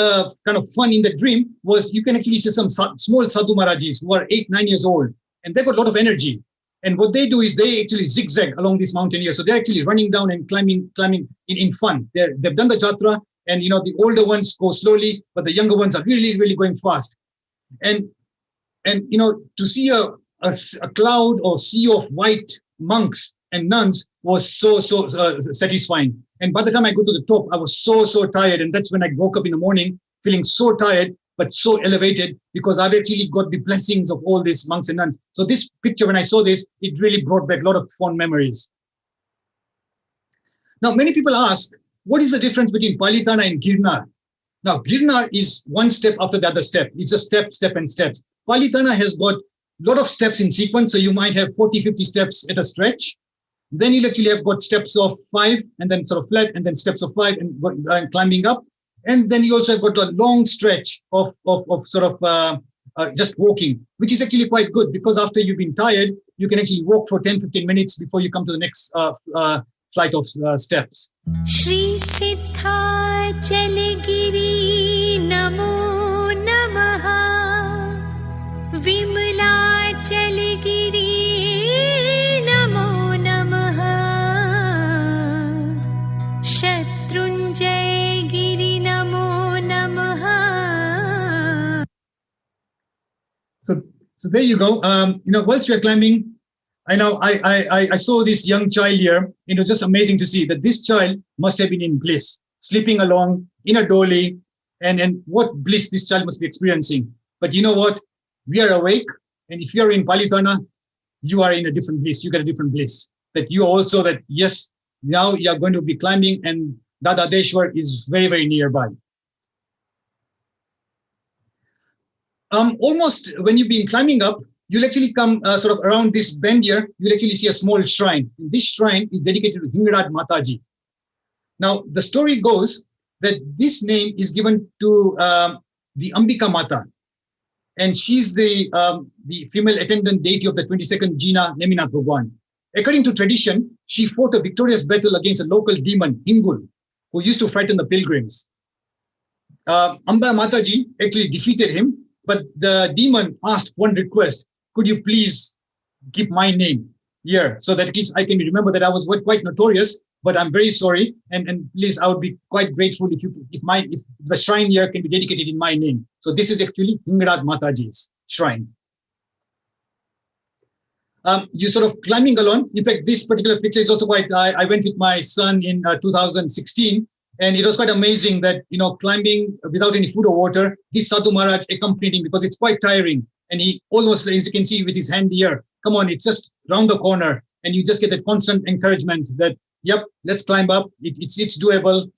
kind of fun in the dream was you can actually see some small sadhu Maharajis who are 8, 9 years old, and they've got a lot of energy. And what they do is they actually zigzag along this mountain here. So they're actually running down and climbing in fun. They've done the Jatra, and the older ones go slowly, but the younger ones are really, really going fast. And to see a cloud or sea of white monks and nuns was so satisfying. And by the time I go to the top, I was so tired. And that's when I woke up in the morning feeling so tired, but so elevated, because I've actually got the blessings of all these monks and nuns. So this picture, when I saw this, it really brought back a lot of fond memories. Now, many people ask, what is the difference between Palitana and Girnar? Now, Girnar is one step after the other step. It's a step, and steps. Palitana has got a lot of steps in sequence. So you might have 40, 50 steps at a stretch. Then you'll actually have got steps of 5 and then sort of flat, and then steps of 5 and climbing up. And then you also have got a long stretch of just walking, which is actually quite good, because after you've been tired, you can actually walk for 10, 15 minutes before you come to the next flight of steps. Shri Siddha Chalgiri Namo Namaha Vimla Chalgiri Namo Namaha Shatrunjay Giri Namo Namaha. So there you go. Whilst we are climbing, I know I saw this young child here. Just amazing to see that this child must have been in bliss, sleeping along in a dolly, and what bliss this child must be experiencing. But you know what? We are awake, and if you are in Palitana, you are in a different bliss. You get a different bliss. That you also that yes, now you are going to be climbing, and Dadadeshwar is very, very nearby. Almost when you've been climbing up, you'll actually come sort of around this bend here, you'll actually see a small shrine. This shrine is dedicated to Hingraj Mataji. Now, the story goes that this name is given to the Ambika Mata, and she's the female attendant deity of the 22nd Jina Neminath Bhagwan. According to tradition, she fought a victorious battle against a local demon, Hingul, who used to frighten the pilgrims. Amba Mataji actually defeated him, but the demon asked one request: could you please keep my name here, so that at least I can remember that I was quite notorious, but I'm very sorry, and please, I would be quite grateful if the shrine here can be dedicated in my name. So this is actually Hingraj Mataji's shrine. You sort of climbing along. In fact, this particular picture is also quite, I went with my son in 2016, and it was quite amazing that, climbing without any food or water, this Sadhu Maharaj accompanied him, because it's quite tiring. And he almost, as you can see with his hand here, come on, it's just round the corner. And you just get that constant encouragement that, yep, let's climb up. It's doable.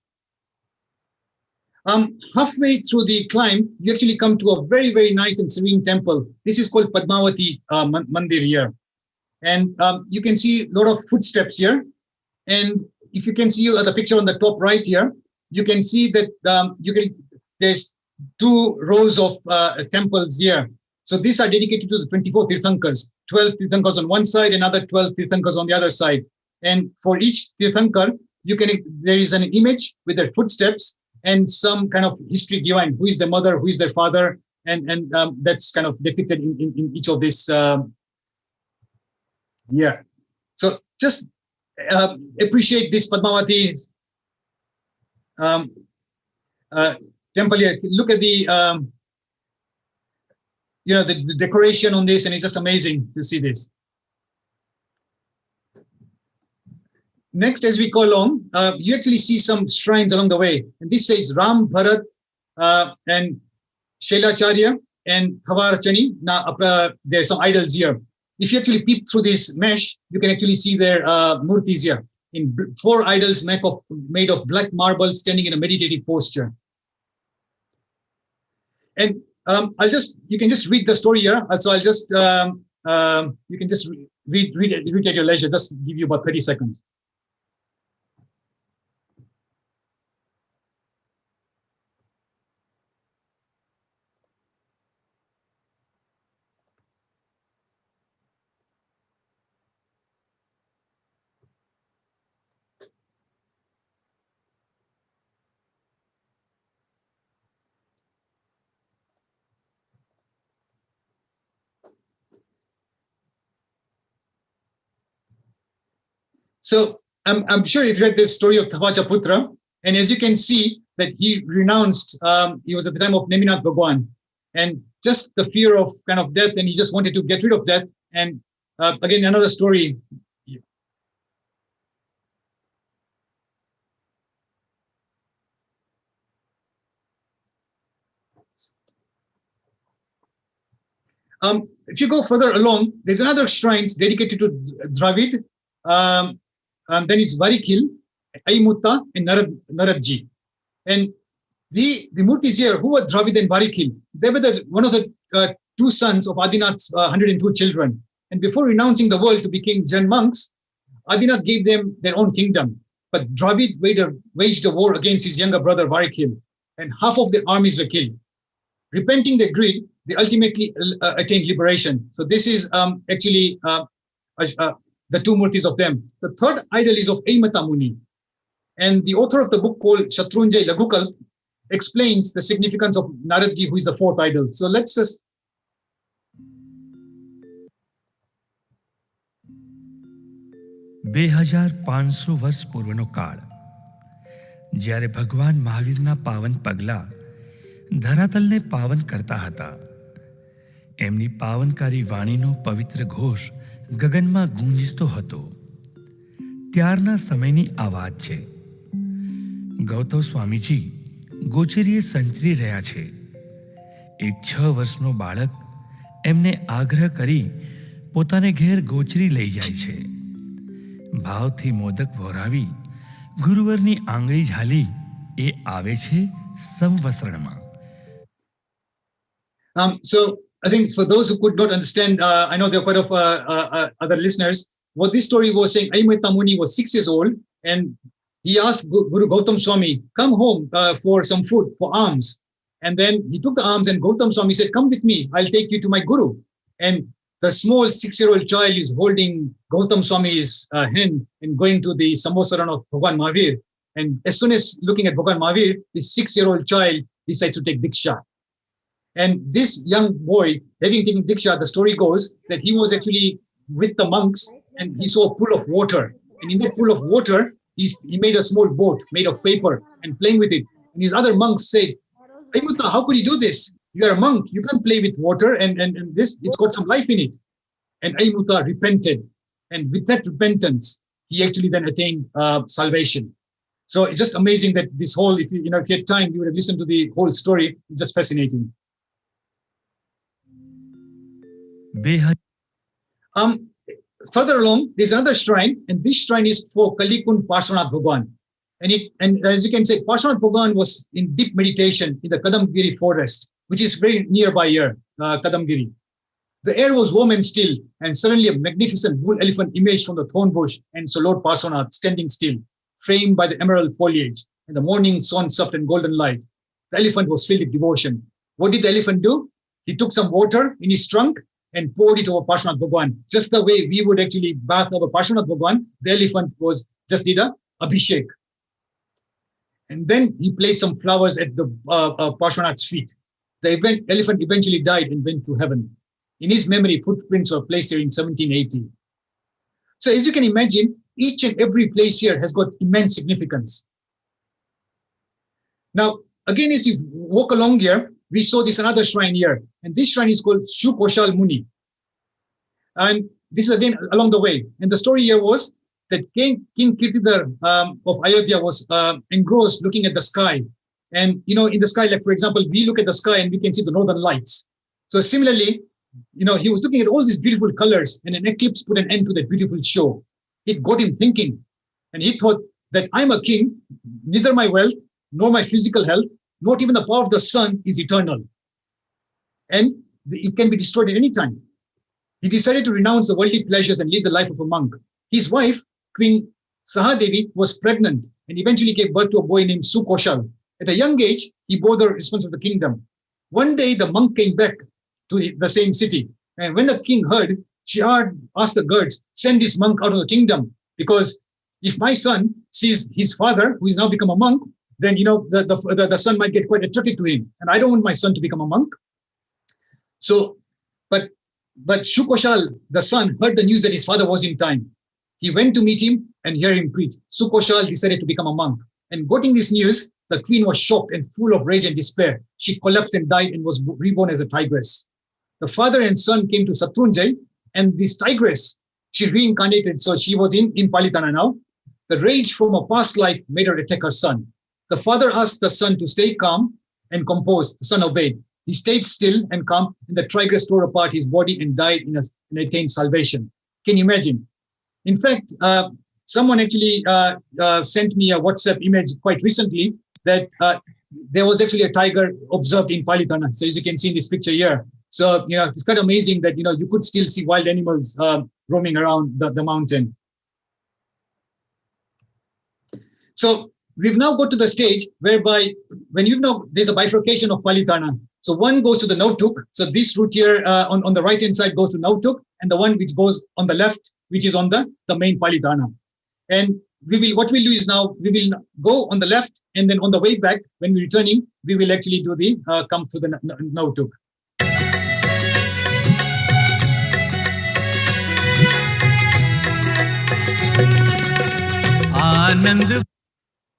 Halfway through the climb, you actually come to a very, very nice and serene temple. This is called Padmavati Mandir here. And you can see a lot of footsteps here. And if you can see the picture on the top right here, you can see that there's 2 rows of temples here. So these are dedicated to the 24 Tirthankars, 12 Tirthankars on one side, another 12 Tirthankars on the other side. And for each Tirthankar, there is an image with their footsteps and some kind of history given, who is their mother, who is their father, and that's kind of depicted in each of these. Yeah. So just appreciate this Padmavati temple here. Look at the, the decoration on this, and it's just amazing to see this. Next, as we go along, you actually see some shrines along the way. And this says Ram, Bharat, and Shailacharya and Thavarachani. Now, there are some idols here. If you actually peep through this mesh, you can actually see their murtis here. In 4 idols made of black marble standing in a meditative posture. And you can just read the story here. So I'll just, you can just read at your leisure, just give you about 30 seconds. So I'm sure you've read this story of Thavachaputra, and as you can see that he renounced, he was at the time of Neminath Bhagwan, and just the fear of kind of death, and he just wanted to get rid of death. And again, another story. If you go further along, there's another shrine dedicated to Dravid. And then it's Varikil, Aimutta, and Naradji. And the murtis here, who were Dravid and Varikil? They were one of the 2 sons of Adinath's 102 children. And before renouncing the world to become Jain monks, Adinath gave them their own kingdom. But Dravid waged a war against his younger brother Varikil, and half of their armies were killed. Repenting their greed, they ultimately attained liberation. So this is actually the 2 murtis of them. The 3rd idol is of Aimata Muni. And the author of the book called Shatrunjay Lagukal explains the significance of Naradji, who is the 4th idol. So let's just... 2500 વર્ષ પૂર્વનો કાળ, જ્યારે ભગવાન મહાવીરના પાવન પગલા ધરાતલને પાવન કરતા હતા. એમની પાવનકારી વાણીનો પવિત્ર ઘોષ ગગનમાં ગુંજતો હતો. ત્યારના સમયની આ વાત છે. ગૌતમ સ્વામીજી ગોચરીએ સંચરી રહ્યા છે. એક 6 વર્ષનો બાળક એમને આગ્રહ કરી પોતાને ઘેર ગોચરી લઈ જાય છે. ભાવથી મોદક વહોરાવી ગુરુવરની આંગળી ઝાલી એ આવે છે સંવસરણમાં. So I think for those who could not understand, I know there are quite of other listeners, what this story was saying, Aimata Muni was 6 years old, and he asked Guru Gautam Swami, come home for some food, for alms. And then he took the alms, and Gautam Swami said, come with me, I'll take you to my Guru. And the small 6-year-old child is holding Gautam Swami's hand and going to the Samvasaran of Bhagwan Mahavir. And as soon as looking at Bhagwan Mahavir, this 6-year-old child decides to take Diksha. And this young boy, having taken Diksha, the story goes that he was actually with the monks and he saw a pool of water. And in that pool of water, he made a small boat made of paper and playing with it. And his other monks said, Aimutta, how could you do this? You are a monk, you can't play with water, and this, it's got some life in it. And Aimutta repented. And with that repentance, he actually then attained salvation. So it's just amazing that this whole, if you had time, you would have listened to the whole story. It's just fascinating. Further along, there's another shrine, and this shrine is for Kalikund Parshvanath Bhagwan. And as you can say, Parshvanath Bhagwan was in deep meditation in the Kadamgiri forest, which is very nearby here, Kadamgiri. The air was warm and still, and suddenly a magnificent bull elephant emerged from the thorn bush and saw Lord Parshvanath standing still, framed by the emerald foliage and the morning sun soft and golden light. The elephant was filled with devotion. What did the elephant do? He took some water in his trunk and poured it over Parshvanath Bhagwan. Just the way we would actually bath over Parshvanath Bhagwan, the elephant just did a abhishek. And then he placed some flowers at the Parshvanath's feet. The elephant eventually died and went to heaven. In his memory, footprints were placed here in 1780. So as you can imagine, each and every place here has got immense significance. Now, again, as you walk along here, we saw this another shrine here. And this shrine is called Shukoshal Muni. And this is again along the way. And the story here was that King Kirtidhar of Ayodhya was engrossed looking at the sky. And, in the sky, like, for example, we look at the sky and we can see the northern lights. So similarly, he was looking at all these beautiful colors, and an eclipse put an end to that beautiful show. It got him thinking. And he thought that I'm a king, neither my wealth, nor my physical health, not even the power of the sun is eternal. And it can be destroyed at any time. He decided to renounce the worldly pleasures and live the life of a monk. His wife, Queen Sahadevi, was pregnant and eventually gave birth to a boy named Sukoshal. At a young age, he bore the responsibility of the kingdom. One day, the monk came back to the same city. And when the king heard, she asked the guards, send this monk out of the kingdom. Because if my son sees his father, who is now become a monk, then, the son might get quite attracted to him. And I don't want my son to become a monk. So, but Shukoshal, the son, heard the news that his father was in time. He went to meet him and hear him preach. Sukoshal decided to become a monk. And getting this news, the queen was shocked and full of rage and despair. She collapsed and died and was reborn as a tigress. The father and son came to Satrunjay, and this tigress, she reincarnated. So she was in Palitana now. The rage from a past life made her attack her son. The father asked the son to stay calm and composed. The son obeyed. He stayed still and calm, and the tigress tore apart his body and died and attained salvation. Can you imagine? In fact, someone actually sent me a WhatsApp image quite recently that there was actually a tiger observed in Palitana. So as you can see in this picture here. So, it's quite amazing that, you could still see wild animals roaming around the mountain. So we've now got to the stage whereby there's a bifurcation of Palitana. So one goes to the Nautuk. So this route here on the right-hand side goes to Nautuk, and the one which goes on the left, which is on the main Palitana. And what we'll do is now we will go on the left, and then on the way back, when we're returning, we will actually do come to the Nautuk.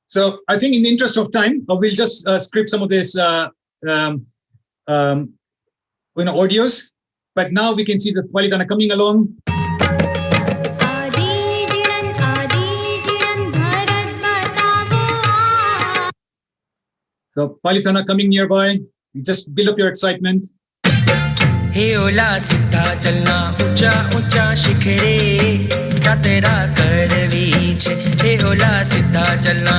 So I think in the interest of time, we'll just script some of this audios. But now we can see the Palitana coming along. So Palitana coming nearby. You just build up your excitement. हे ओला सीधा चलना ऊंचा ऊंचा शिखरे का तेरा कर वीच हे ओला सीधा चलना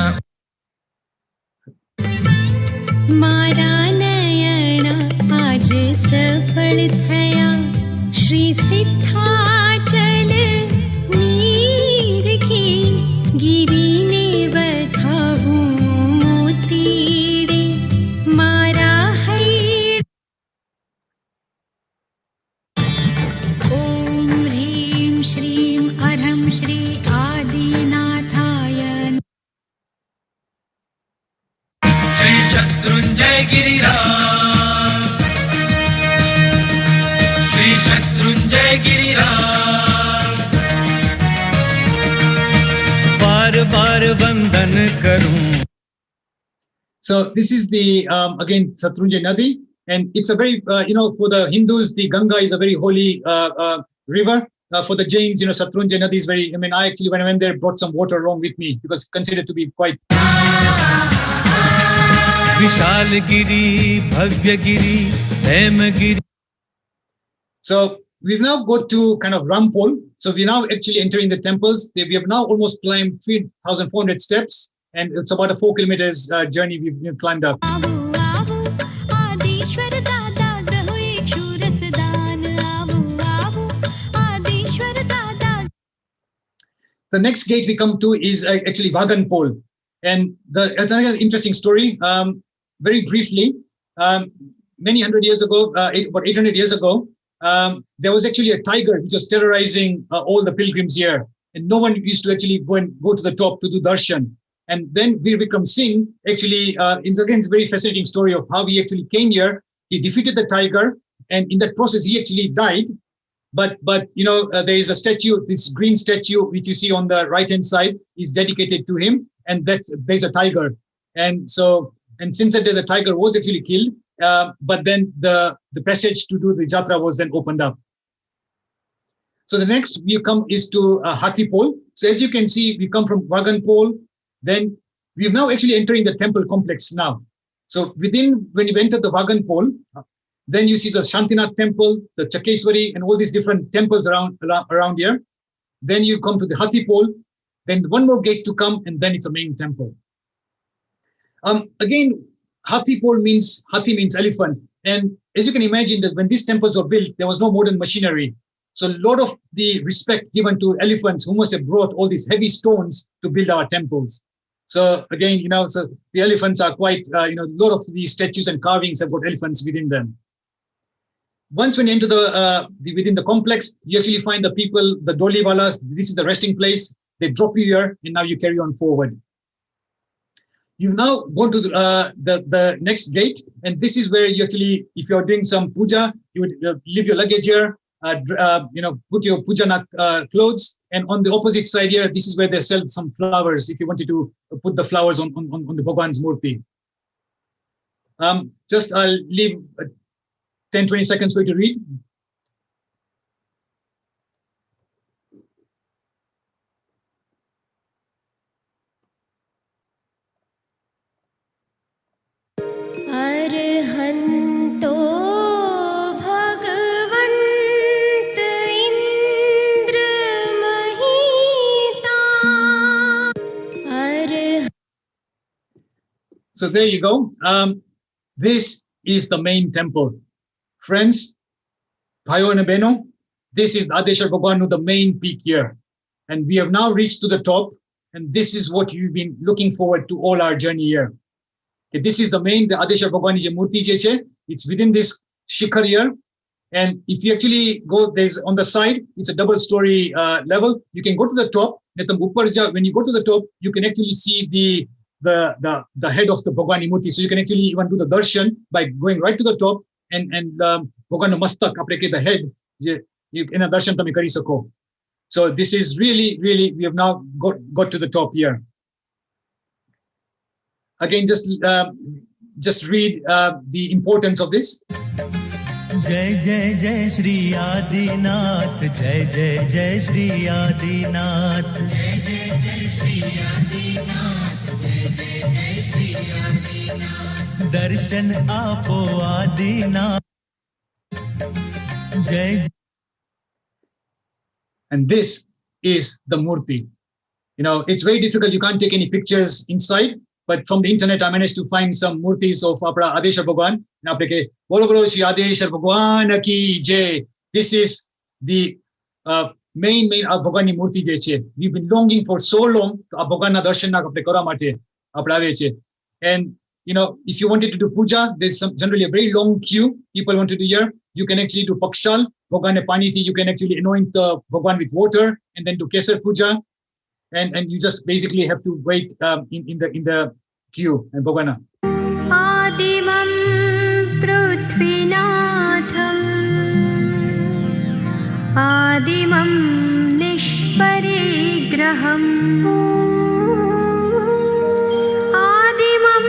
मारा नयना आज सफल थया श्री सिद्धाचल नीर की गिरी ने बधाऊ मोतीड़े मारा है ओम ह्रीं श्रीं अरहं श्री आदिनाथाय श्री शत्रुंजय गिरिराज श्री शत्रुंजय गिरिराज बार बार वंदन करूं. So this is the again Satrunjay Nadi, and it's a very for the Hindus the Ganga is a very holy river. For the Jains, Satrunjay Nadi is very. I actually when I went there brought some water along with me because considered to be quite. Vishal Giri Bhavya Giri Hem Giri. So we've now got to kind of Rampol. So we're now actually entering the temples. We have now almost climbed 3,400 steps, and it's about a 4 kilometers journey we've climbed up. The next gate we come to is actually Vaganpol. And it's another interesting story. Very briefly, many hundred years ago, about 800 years ago, there was actually a tiger which was terrorizing all the pilgrims here. And no one used to actually go to the top to do darshan. And then Veer Vikram Singh actually, it's a very fascinating story of how he actually came here. He defeated the tiger, and in that process, he actually died. But there is a statue, this green statue, which you see on the right-hand side, is dedicated to him, and there's a tiger. And so And since that day, the tiger was actually killed, but then the passage to do the Jatra was then opened up. So the next we come is to Hathi Pole. So as you can see, we come from Wagan Pole, then we're now actually entering the temple complex now. So when you enter the Wagan Pole, then you see the Shantinath temple, the Chakeswari, and all these different temples around here. Then you come to the Hathi Pole, then one more gate to come, and then it's a main temple. Again, Hathi Pole means elephant. And as you can imagine that when these temples were built, there was no modern machinery. So a lot of the respect given to elephants who must have brought all these heavy stones to build our temples. So again, so the elephants are quite, a lot of the statues and carvings have got elephants within them. Once when you enter within the complex, you actually find the people, the doliwalas. This is the resting place. They drop you here, and now you carry on forward. You now go to the next gate, and this is where you actually, if you're doing some puja, you would leave your luggage here, put your puja clothes, and on the opposite side here, this is where they sell some flowers if you wanted to put the flowers on the Bhagwan's murti. I'll leave 10-20 seconds for you to read. Arhanto Bhagavant Indra Mahita. So there you go. This is the main temple. Friends, Bhayo and Beno, this is Adeshar Bhagwan, the main peak here. And we have now reached to the top, and this is what you've been looking forward to all our journey here. Okay, this is the Adeshar Bhagwan Murti je. It's within this shikhar here. And if you actually go, there's on the side, it's a double-story level. You can go to the top. When you go to the top, you can actually see the head of the Bhagwan Murti. So you can actually even do the darshan by going right to the top, and Bhagwan Mastak, the head, you can darshan tami kari sako. So this is really, really, we have now got to the top here. Again, just read the importance of this. Jai Jai Jai Shri Adinath, Jai Jai Jai Shri Adinath, Jai Jai Jai Shri Adinath, Jai Jai Jai Shri Adinath. Darshan Apo Adinath. Jai. And this is the Murti. It's very difficult. You can't take any pictures inside. But from the internet, I managed to find some murtis of Adeshar Bhagwan. Bolo Bolo Shri Adeshar Bhagwan ki jai. This is the main Bhagwan Murti je. We've been longing for so long to Bhagwan darshan apne kara mate apne che. And if you wanted to do puja, there's generally a very long queue. People want to do here. You can actually do pakshal, Bhagwan pani thi. You can actually anoint the Bhagwan with water and then do kesar puja. And you just basically have to wait in the queue and Bhagwana. Adimam Prithvinatham Adimam Nishparigraham Adimam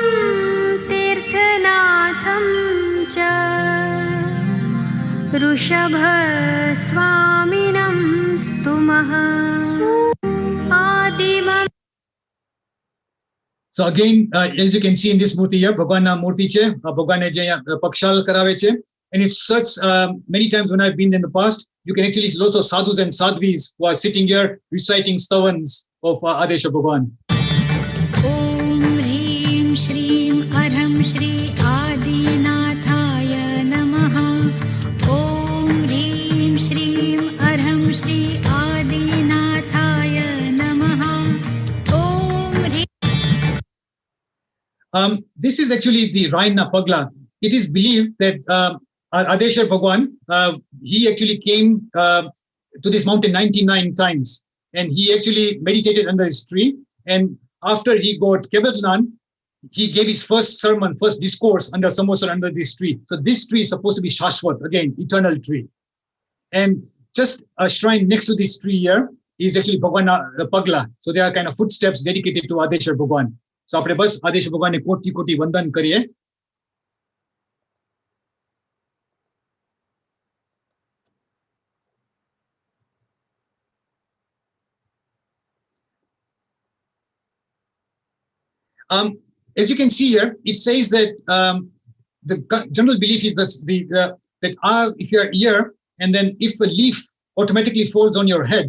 Tirthanatham cha Rushabha Swaminam Stumaha. So again, as you can see in this murti here, Bhagwan Murti che, Bhagwan Pakshal karave che, and it's such many times when I've been in the past, you can actually see lots of sadhus and sadhvis who are sitting here reciting stavans of Adeshar Bhagwan. Om Hrim Shrim Arham Shri Adinathaya Namaha. Om Hrim Shrim Arham Shri Adinathaya Namaha. This is actually the Raina Pagla. It is believed that Adeshar Bhagwan, he actually came to this mountain 99 times, and he actually meditated under his tree. And after he got Kevatlan, he gave his first sermon, first discourse under Samosar under this tree. So this tree is supposed to be Shashwat, again, eternal tree. And just a shrine next to this tree here is actually Bhagwan Pagla. So there are kind of footsteps dedicated to Adeshar Bhagwan. So આપણે બસ આદેશ ભગવાનને કોટી કોટી વંદન કરીએ. As you can see here, it says that the general belief is that if you are here, and then if a leaf automatically falls on your head,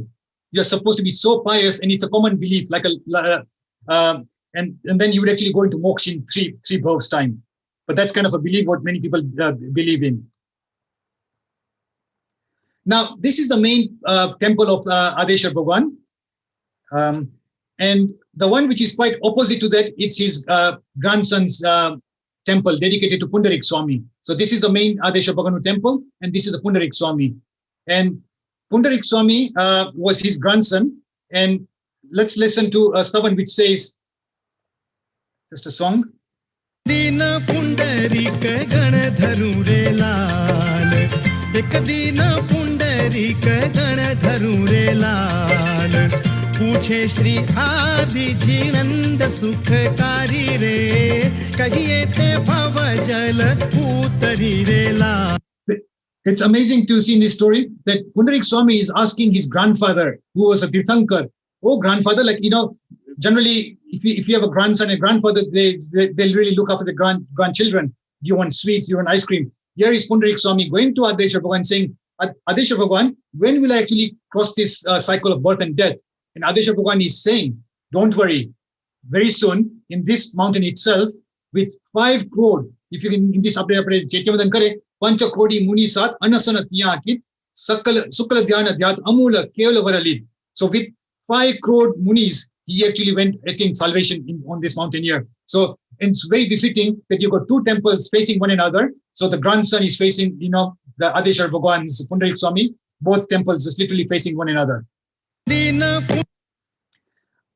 you're supposed to be so pious, and it's a common belief, like and then you would actually go into moksha in three births time. But that's kind of a belief what many people believe in. Now, this is the main temple of Adesha Bhagwan. And the one which is quite opposite to that, it's his grandson's temple dedicated to Pundarik Swami. So this is the main Adesha Bhagwan temple, and this is the Pundarik Swami. And Pundarik Swami was his grandson. And let's listen to a stavan which says, just a song. दीन पुंडरीक गणधरू रे लाल, एक दीन पुंडरीक गणधरू रे लाल, पूछे श्री आदि जीनंद सुखकारी रे, कहिए ते भव जल उतरी रे लाल. It's amazing to see in this story that Pundarik Swami is asking his grandfather, who was a Tirthankar, oh grandfather, like, generally if you have a grandson and grandfather, they'll really look after the grandchildren. Do you want sweets? Do you want ice cream? Here is Pundarik Swami going to Adesha Bhagwan saying, Adesha Bhagwan, when will I actually cross this cycle of birth and death? And Adesha Bhagwan is saying, don't worry, very soon in this mountain itself, with 5 crore, if you can in this update Chaityavan kare, Pancha Kodi Muni Sat Anasana Tiyakit Sukala Dhyana Dhyat Amula Kevala Varalid. So with 5 crore Munis, he actually went attained salvation on this mountain here. So it's very befitting that you've got 2 temples facing one another. So the grandson is facing, the Adesha Bhagwan's Pundarik Swami, both temples just literally facing one another.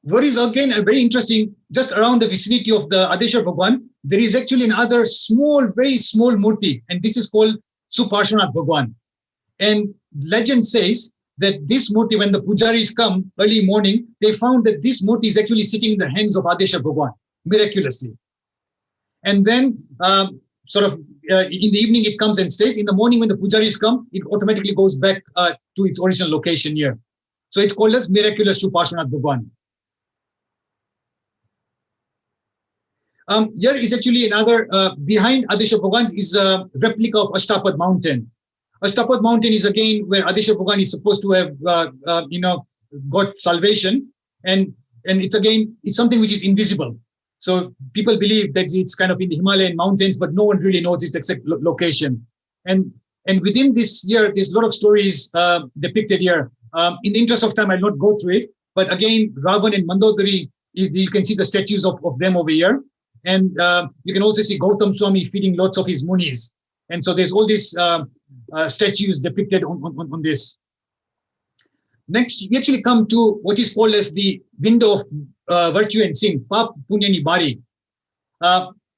What is again very interesting, just around the vicinity of the Adesha Bhagwan, there is actually another small, very small murti, and this is called Suparshvanath Bhagwan. And legend says that this murti, when the pujaris come early morning, they found that this murti is actually sitting in the hands of Adesha Bhagwan, miraculously. And then in the evening it comes and stays. In the morning when the pujaris come, it automatically goes back to its original location here. So it's called as miraculous Suparshvanath Bhagwan. Here is actually another, behind Adesha Bhagwan is a replica of Ashtapad Mountain. Ashtapad Mountain is again where Adesha Bhagwan is supposed to have, got salvation. And it's something which is invisible. So people believe that it's kind of in the Himalayan mountains, but no one really knows its exact location. And within this year, there's a lot of stories depicted here. In the interest of time, I'll not go through it. But again, Ravan and Mandodari, you can see the statues of them over here. And you can also see Gautam Swami feeding lots of his munis. And so there's all these statues depicted on this. Next, we actually come to what is called as the window of virtue and sin, Pap Punya Nibari.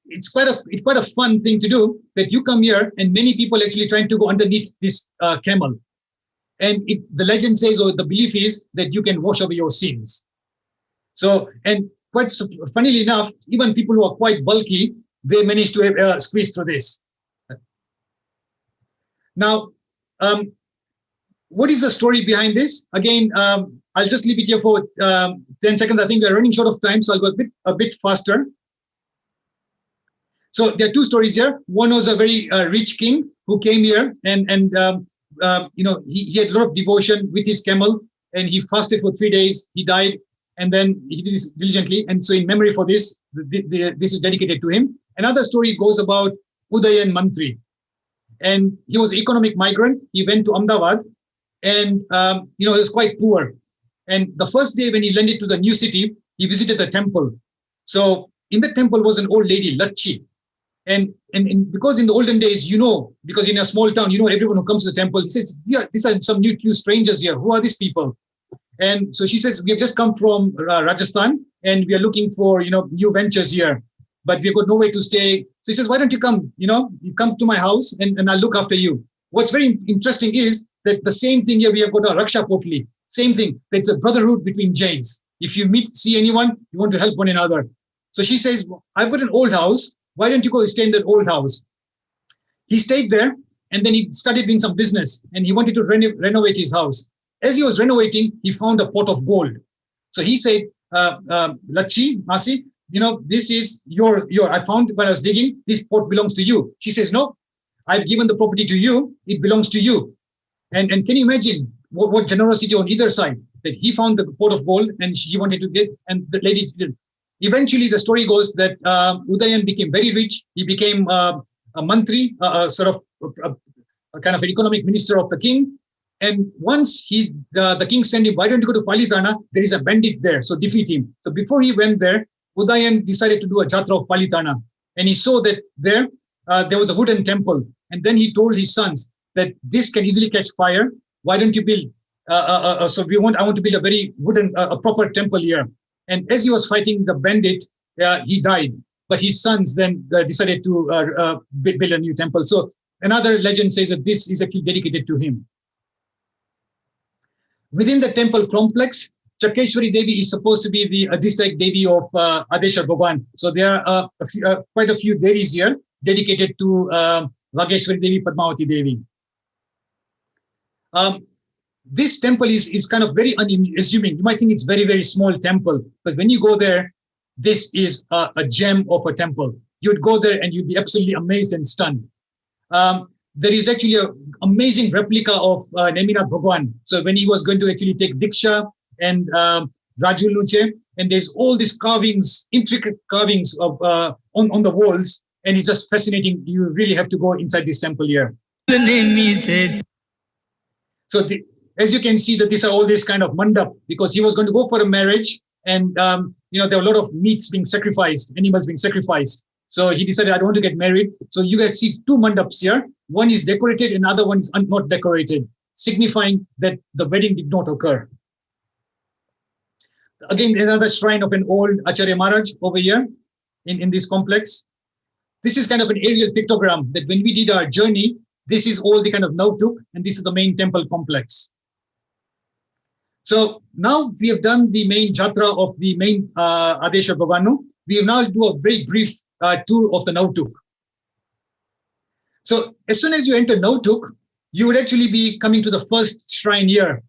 It's quite a fun thing to do, that you come here and many people actually trying to go underneath this camel. And the legend says, or the belief is, that you can wash away your sins. So, and quite funnily enough, even people who are quite bulky, they manage to squeeze through this. Now, what is the story behind this? Again, I'll just leave it here for 10 seconds. I think we're running short of time, so I'll go a bit faster. So there are 2 stories here. One was a very rich king who came here, and he had a lot of devotion with his camel, and he fasted for 3 days. He died. And then he did this diligently. And so in memory for this, this is dedicated to him. Another story goes about Udayan Mantri. And he was an economic migrant. He went to Ahmedabad and, he was quite poor. And the first day when he landed to the new city, he visited the temple. So in the temple was an old lady, Lachi. And because in the olden days, because in a small town, everyone who comes to the temple, he says, yeah, these are some new strangers here. Who are these people? And so she says, we have just come from Rajasthan and we are looking for, new ventures here, but we've got nowhere to stay. So he says, why don't you come, you come to my house and I'll look after you. What's very interesting is that the same thing here, we have got a Raksha Potli, same thing. It's a brotherhood between Jains. If you see anyone, you want to help one another. So she says, I've got an old house. Why don't you go stay in that old house? He stayed there, and then he started doing some business, and he wanted to renovate his house. As he was renovating, he found a pot of gold. So he said, Lachi, Masi, this is your, I found when I was digging, this pot belongs to you. She says, no, I've given the property to you. It belongs to you. And can you imagine what generosity on either side, that he found the pot of gold and she wanted to get, and the lady did. Eventually, the story goes that Udayan became very rich. He became a mantri, sort of a kind of an economic minister of the king. And once the king sent him, why don't you go to Palitana? There is a bandit there, so defeat him. So before he went there, Udayan decided to do a Jatra of Palitana. And he saw that there was a wooden temple. And then he told his sons that this can easily catch fire. Why don't you build? I want to build a very wooden, a proper temple here. And as he was fighting the bandit, he died. But his sons then decided to build a new temple. So another legend says that this is actually dedicated to him. Within the temple complex, Chakeshwari Devi is supposed to be the Adhisthayik Devi of Adeshwar Bhagwan. So there are quite a few deities here dedicated to Vageshwari Devi, Padmavati Devi. This temple is kind of very unassuming. You might think it's very, very small temple, but when you go there, this is a gem of a temple. You'd go there and you'd be absolutely amazed and stunned. There is actually an amazing replica of Neminath Bhagwan. So when he was going to actually take Diksha and Raju Luche, and there's all these carvings, intricate carvings of on the walls, and it's just fascinating. You really have to go inside this temple here. So as you can see, that these are all this kind of mandap, because he was going to go for a marriage, and there were a lot of meats being sacrificed, animals being sacrificed. So he decided, I don't want to get married. So you guys see two mandaps here. One is decorated, and another one is not decorated, signifying that the wedding did not occur. Again, another shrine of an old Acharya Maharaj over here in this complex. This is kind of an aerial pictogram that when we did our journey, this is all the kind of Nautuk, and this is the main temple complex. So now we have done the main Jatra of the main Adeshwar Bhagwan. We will now do a very brief tour of the Nautuk. So as soon as you enter Nautuk, you would actually be coming to the first shrine here.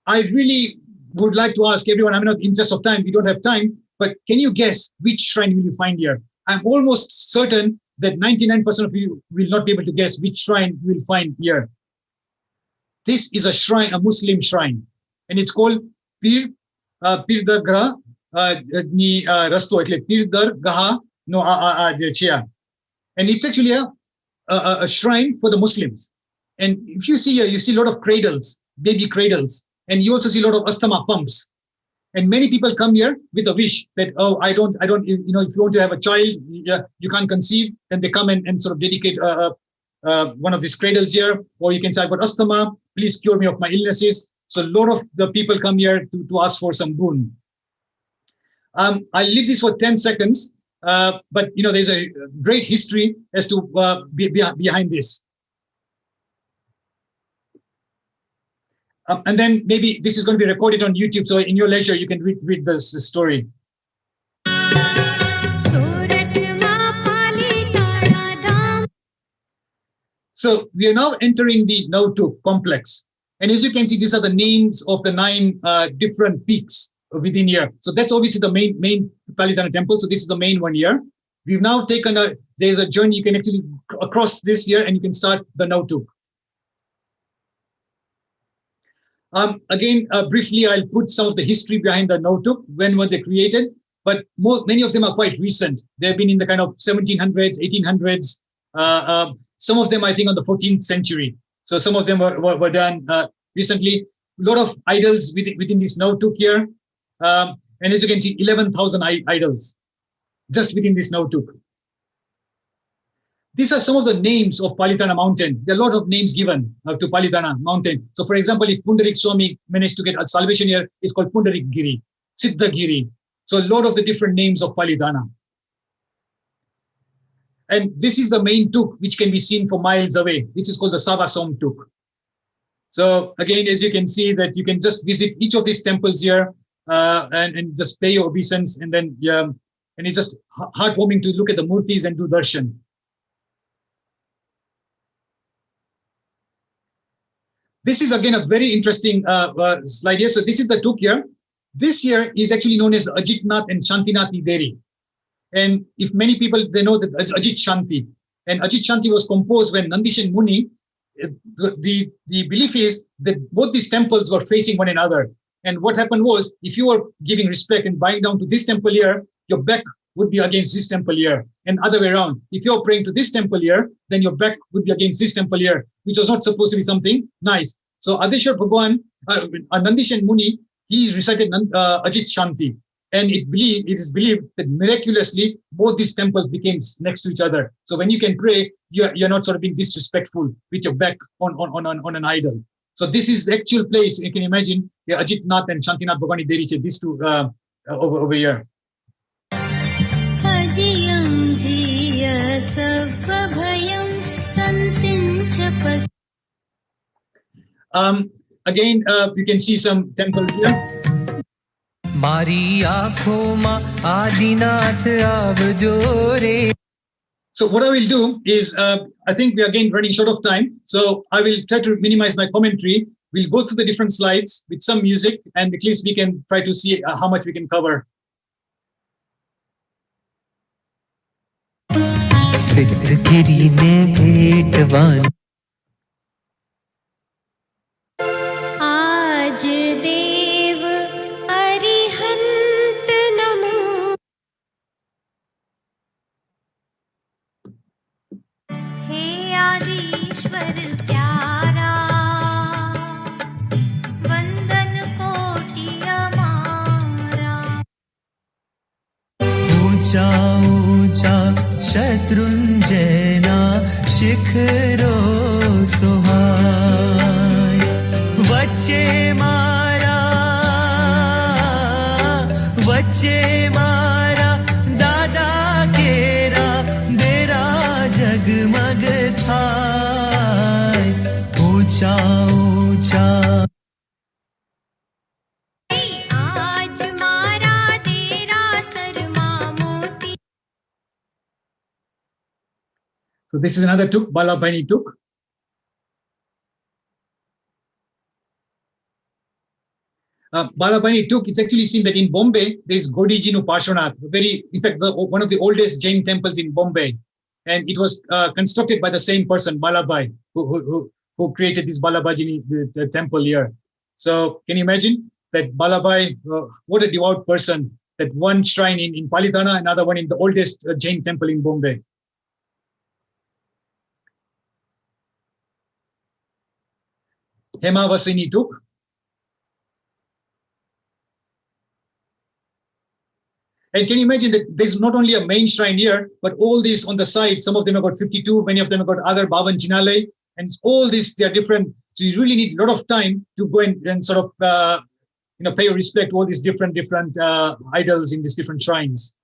I really would like to ask everyone, in the interest of time, we don't have time, but can you guess which shrine will you find here? I'm almost certain that 99% of you will not be able to guess which shrine you will find here. This is a shrine, a Muslim shrine, and it's called Pirdargaha ni Rasto, Pirdargaha no Chia. And it's actually a shrine for the Muslims. And if you see here, you see a lot of cradles, baby cradles, and you also see a lot of asthma pumps. And many people come here with a wish that, oh, I don't, if you want to have a child, you can't conceive, then they come and sort of dedicate one of these cradles here. Or you can say, I've got asthma, please cure me of my illnesses. So a lot of the people come here to ask for some boon. I'll leave this for 10 seconds, but there's a great history as to behind this. And then maybe this is going to be recorded on YouTube, so in your leisure you can read this story. So we are now entering the Nautuk complex. And as you can see, these are the names of the 9 different peaks within here. So that's obviously the main Palitana temple. So this is the main one here. We've now taken there's a journey you can actually across this here, and you can start the Nautuk. Again, briefly, I'll put some of the history behind the Nautuk, when were they created, but many of them are quite recent. They've been in the kind of 1700s, 1800s, some of them, I think, on the 14th century. So some of them were done recently. A lot of idols within this Nautuk here. And as you can see, 11,000 idols just within this Nautuk. These are some of the names of Palitana mountain. There are a lot of names given to Palitana mountain. So for example, if Pundarik Swami managed to get a salvation here, it's called Pundarik Giri, Siddha Giri. So a lot of the different names of Palitana. And this is the main tuk, which can be seen for miles away. This is called the Savasom tuk. So again, as you can see, that you can just visit each of these temples here and just pay your obeisance, and then And it's just heartwarming to look at the murtis and do darshan. This is again a very interesting slide here. So this is the Tuk here. This year is actually known as the Ajit Nath and Shantinathi Deri. And if many people, they know that it's Ajit Shanti. And Ajit Shanti was composed when Nandishan Muni, the belief is that both these temples were facing one another. And what happened was, if you were giving respect and bowing down to this temple here, your back would be against this temple here, and other way around. If you're praying to this temple here, then your back would be against this temple here, which was not supposed to be something nice. So Adeshwar Bhagwan, Nandishan Muni, he recited Ajit Shanti. And it is believed that miraculously, both these temples became next to each other. So when you can pray, you're not sort of being disrespectful with your back on an idol. So this is the actual place, you can imagine, Ajit Nath and Shantinath Bhagwani Deriche, these two over here. Again, you can see some temples here. So what I will do is, I think we are again running short of time. So I will try to minimize my commentary. We'll go through the different slides with some music, and at least we can try to see how much we can cover. आज देव अरिहंत नमो हे आदिश्वर प्यारा वंदन कोटि हमारा ऊंचा ऊंचा शत्रुंजयना शिखरो सुहाय वच्चे मारा दादा केरा देरा जगमग थाय ऊंचा ऊंचा आज मारा तेरा सरमा मोती. So this is another Tuk, Balabhaini Tuk. Balabhaini Tuk, it's actually seen that in Bombay, there is Godijinu Parshvanath, in fact, one of the oldest Jain temples in Bombay. And it was constructed by the same person, Balabhai, who created this Balabhajini the temple here. So can you imagine that Balabhai, what a devout person, that one shrine in Palitana, another one in the oldest Jain temple in Bombay. Hemavasini Tuk. And can you imagine that there's not only a main shrine here, but all these on the side, some of them have got 52, many of them have got other Bhavan Jinale, and all these, they are different. So you really need a lot of time to go and sort of, pay your respect to all these different idols in these different shrines.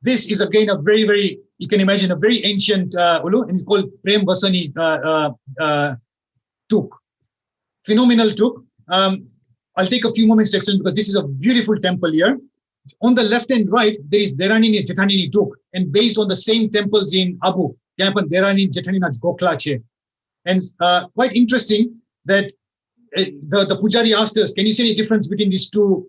This is again a very, very, you can imagine a very ancient Ulu, and it's called Prem Vasani Tuk. Phenomenal Tuk. I'll take a few moments to explain because this is a beautiful temple here. On the left and right, there is Derani and Jethanini Tuk, and based on the same temples in Abu, Derani and Jethanini Goklache. And quite interesting that the Pujari asked us, can you see any difference between these two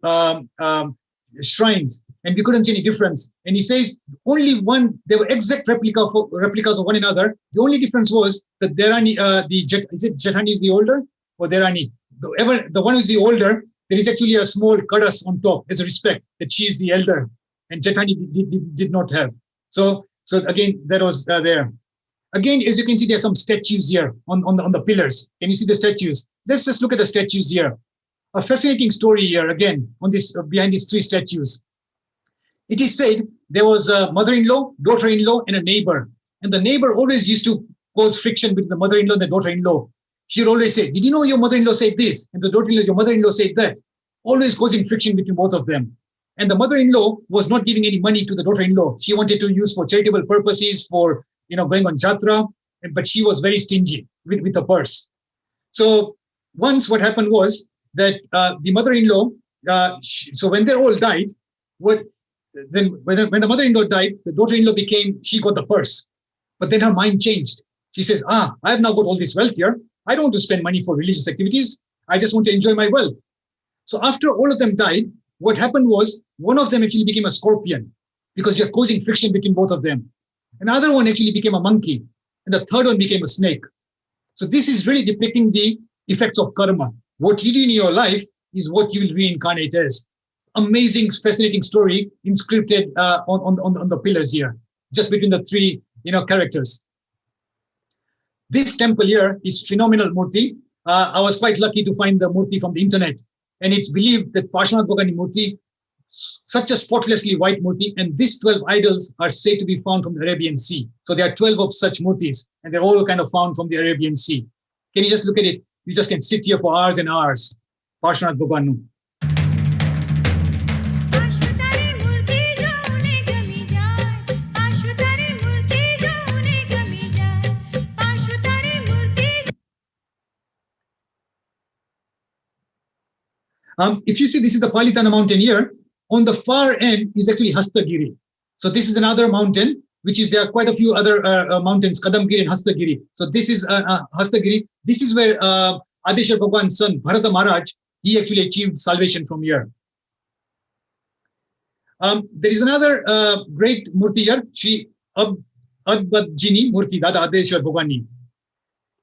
shrines? And we couldn't see any difference. And he says, only one, they were exact replicas of one another. The only difference was that Derani, is it Jethani is the older or Derani? The one who's the older, there is actually a small kadas on top as a respect that she is the elder, and Jethani did not have. So again, that was there. Again, as you can see, there are some statues here on the pillars. Can you see the statues? Let's just look at the statues here. A fascinating story here again on this behind these three statues. It is said there was a mother-in-law, daughter-in-law, and a neighbor, and the neighbor always used to cause friction between the mother-in-law and the daughter-in-law. She would always say, did you know your mother-in-law said this? And the daughter-in-law, your mother-in-law said that. Always causing friction between both of them. And the mother-in-law was not giving any money to the daughter-in-law. She wanted to use for charitable purposes, for going on jatra, but she was very stingy with the purse. So once what happened was that the mother-in-law so when they all died, when the mother-in-law died, the daughter-in-law she got the purse. But then her mind changed. She says, I have now got all this wealth here. I don't want to spend money for religious activities. I just want to enjoy my wealth. So after all of them died, what happened was one of them actually became a scorpion because you're causing friction between both of them. Another one actually became a monkey. And the third one became a snake. So this is really depicting the effects of karma. What you do in your life is what you will reincarnate as. Amazing, fascinating story inscripted on the pillars here, just between the three characters. This temple here is phenomenal murti. I was quite lucky to find the murti from the internet. And it's believed that Parshvanath Bhagwani murti, such a spotlessly white murti, and these 12 idols are said to be found from the Arabian Sea. So there are 12 of such murtis, and they're all kind of found from the Arabian Sea. Can you just look at it? You just can sit here for hours and hours. Parshvanath Bhagwani. If you see, this is the Palitana mountain here. On the far end is actually Hastagiri. So this is another mountain, which is, there are quite a few other mountains, Kadamgiri and Hastagiri. So this is Hastagiri. This is where Adeshwar Bhagwan's son, Bharata Maharaj, he actually achieved salvation from here. There is another great murti here, Shri Adbadjini Murti, Dada Adeshwar Bhagwani.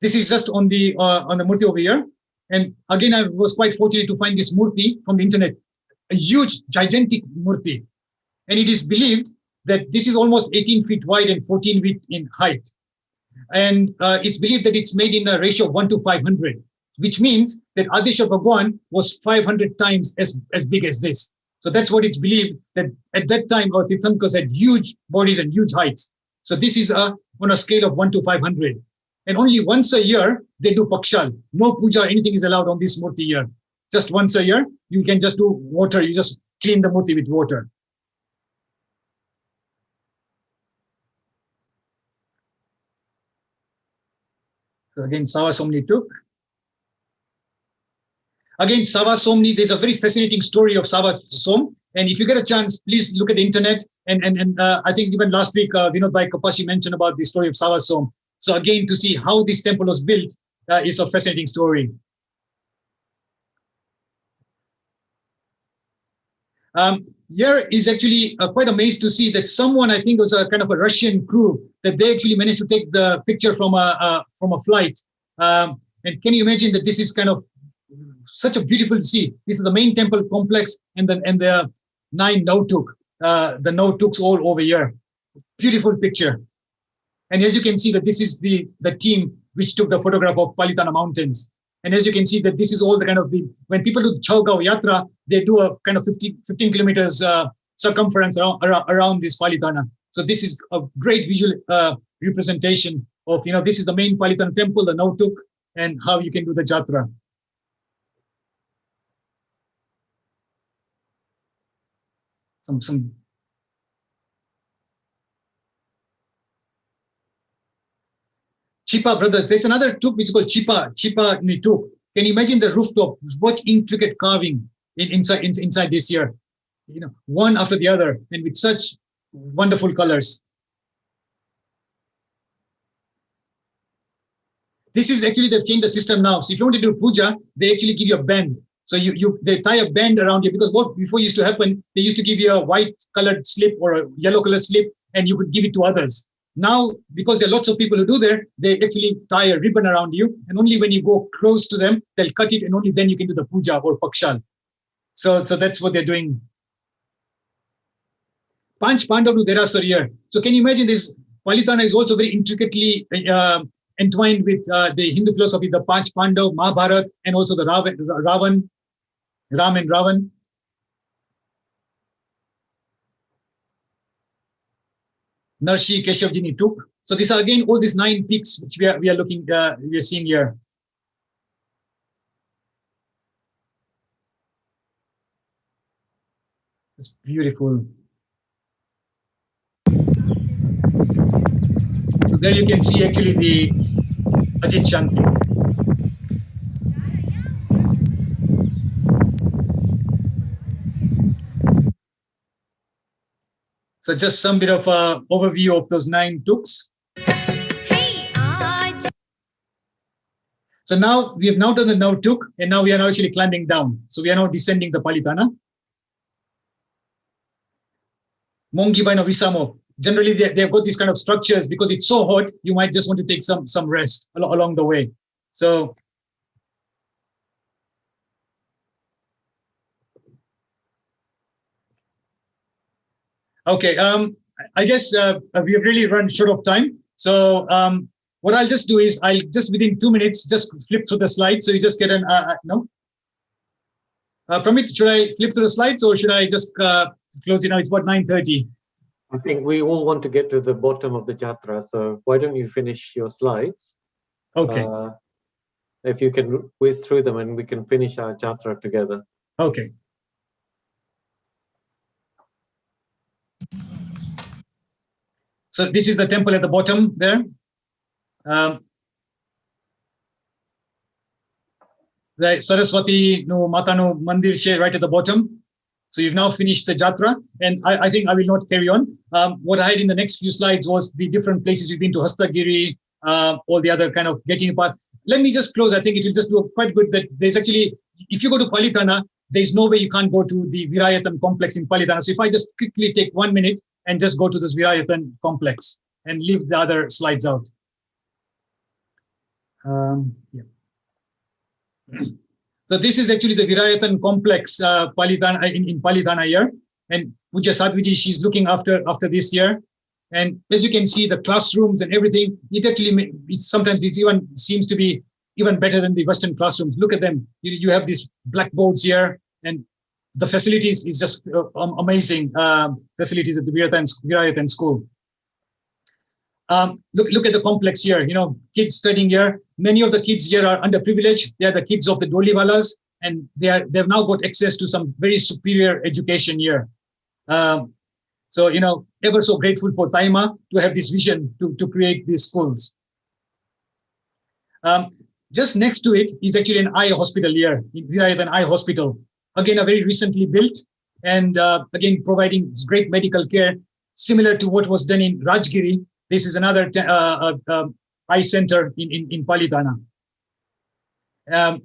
This is just on the murti over here. And again, I was quite fortunate to find this murti from the internet, a huge, gigantic murti. And it is believed that this is almost 18 feet wide and 14 feet in height. And it's believed that it's made in a ratio of 1 to 500, which means that Adeshwar Bhagwan was 500 times as big as this. So that's what it's believed, that at that time, our Tirthankars had huge bodies and huge heights. So this is on a scale of 1 to 500. And only once a year, they do pakshal. No puja, anything is allowed on this murti here. Just once a year, you can just do water. You just clean the murti with water. So again, Sava Somni took. Again, Sava Somni, there's a very fascinating story of Sava Som. And if you get a chance, please look at the internet. And I think even last week, Vinod Bhai Kapashi mentioned about the story of Sava Som. So again, to see how this temple was built is a fascinating story. Here is actually quite amazed to see that someone, I think it was a kind of a Russian crew, that they actually managed to take the picture from a flight. And can you imagine that this is kind of such a beautiful to see? This is the main temple complex and the 9 Nautuk, the Nautuks all over here. Beautiful picture. And as you can see that this is the team which took the photograph of Palitana Mountains. And as you can see that this is all the kind of when people do Chowgao Yatra, they do a kind of 15 kilometers circumference around this Palitana. So this is a great visual representation of, this is the main Palitana temple, the Nautuk, and how you can do the Jatra. Some Chipa, brother, there's another tuk which is called Chipa ni tuk. Can you imagine the rooftop? What intricate carving inside this here? One after the other, and with such wonderful colors. This is actually, they've changed the system now. So if you want to do puja, they actually give you a band. So they tie a band around you, because what before used to happen, they used to give you a white colored slip or a yellow colored slip, and you could give it to others. Now, because there are lots of people who do that, they actually tie a ribbon around you, and only when you go close to them, they'll cut it, and only then you can do the puja or pakshal. So that's what they're doing. Panch Pandavu Derasar here. So can you imagine this? Palitana is also very intricately entwined with the Hindu philosophy, the Panch Pandav, Mahabharat, and also the Ram and Ravan. Narshi Keshavjini Tuk. So these are again all these 9 peaks which we are looking, we are seeing here. It's beautiful. So there you can see actually the Ajit Shanti. So just some bit of overview of those 9 tuks. So now we have now done the now tuk, and now we are now actually climbing down. So we are now descending the Palitana. Mongi Baino Visamo. Generally, they've got these kind of structures because it's so hot, you might just want to take some rest along the way. So okay, I guess we have really run short of time. So what I'll just do is I'll just within 2 minutes just flip through the slides, so you just get an no. Pramit, should I flip through the slides or should I just close it now? It's about 9:30. I think we all want to get to the bottom of the Jatra, so why don't you finish your slides? Okay. If you can whiz through them and we can finish our Jatra together. Okay. So this is the temple at the bottom there. The Saraswati no Matano Mandir right at the bottom. So you've now finished the Jatra, and I think I will not carry on. What I had in the next few slides was the different places we've been to, Hastagiri, all the other kind of getting apart. Let me just close. I think it will just look quite good that there's actually, if you go to Palitana, there's no way you can't go to the Virayatan complex in Palitana. So if I just quickly take 1 minute and just go to this Virayatan complex and leave the other slides out. Yeah. So this is actually the Virayatan complex Palitana, in Palitana here. And Puja Sadhviji, she's looking after this year. And as you can see, the classrooms and everything, it actually, sometimes it even seems to be even better than the Western classrooms. Look at them. You have these blackboards here, and the facilities is just amazing facilities at the Virayatan school. Look at the complex here, kids studying here. Many of the kids here are underprivileged. They are the kids of the Doliwalas, and they've now got access to some very superior education here. So, ever so grateful for Taima to have this vision to create these schools. Just next to it is actually an eye hospital here, an eye hospital. Again, a very recently built, and again, providing great medical care, similar to what was done in Rajgiri. This is another eye center in Palitana. And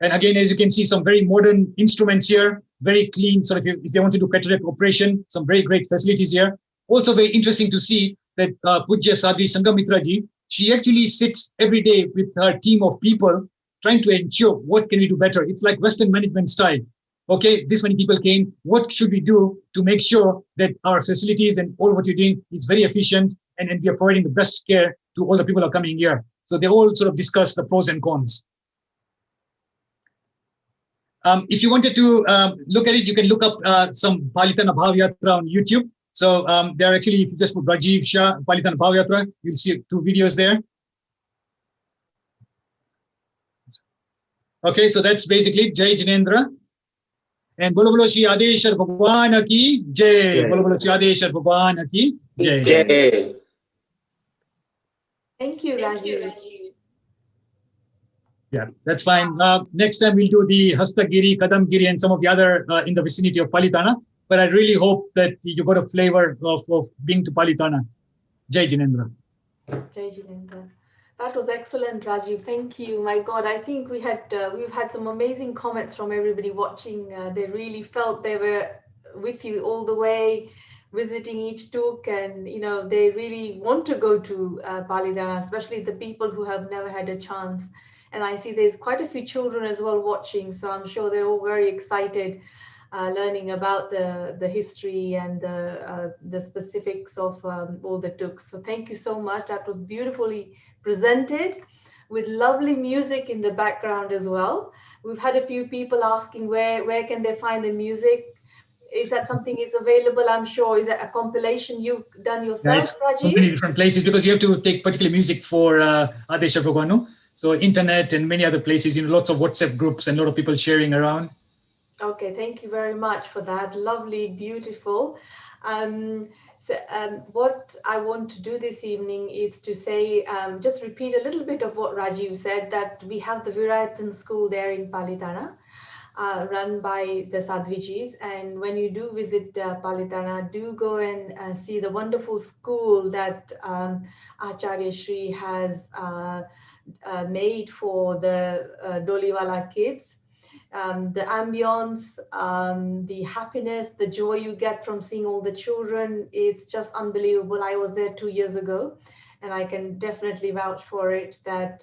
again, as you can see, some very modern instruments here, very clean. So if they want to do cataract operation, some very great facilities here. Also very interesting to see that Pujya Sadhvi Sangamitraji, she actually sits every day with her team of people trying to ensure what can we do better. It's like Western management style. Okay, this many people came. What should we do to make sure that our facilities and all what you're doing is very efficient and we are providing the best care to all the people who are coming here. So they all sort of discuss the pros and cons. If you wanted to look at it, you can look up some Palitana Bhava Yatra on YouTube. So there are actually, if you just put Rajeev Shah, Palitana Bhava Yatra, you'll see 2 videos there. Okay, so that's basically Jai Jinendra. And Bolo Bolo Shri Adeshar Bhagwan Ki Jai. Bolo Bolo Shri Adeshar Bhagwan Ki Jai. Jai. Thank you, Rajeev. Yeah, that's fine. Next time we'll do the Hastagiri, Kadamgiri, and some of the other in the vicinity of Palitana. But I really hope that you got a flavor of being to Palitana. Jai Jinendra. Jai Jinendra. That was excellent, Rajeev. Thank you. My God, I think we've had some amazing comments from everybody watching. They really felt they were with you all the way, visiting each tuk, and they really want to go to Palitana, especially the people who have never had a chance. And I see there's quite a few children as well watching, so I'm sure they're all very excited learning about the history and the specifics of all the tuks. So thank you so much. That was beautifully presented with lovely music in the background as well. We've had a few people asking where can they find the music. Is that something is available? I'm sure. Is that a compilation you've done yourself, Rajeev? So many different places, because you have to take particular music for Adesha Bhagwanu. So internet and many other places, lots of WhatsApp groups and a lot of people sharing around. Okay, thank you very much for that. Lovely, beautiful. What I want to do this evening is to say, just repeat a little bit of what Rajeev said, that we have the Virayatan school there in Palitana. run by the Sadhvijis. And when you do visit Palitana, do go and see the wonderful school that Acharya Shri has made for the Doliwala kids. The ambience, the happiness, the joy you get from seeing all the children, it's just unbelievable. I was there 2 years ago, and I can definitely vouch for it that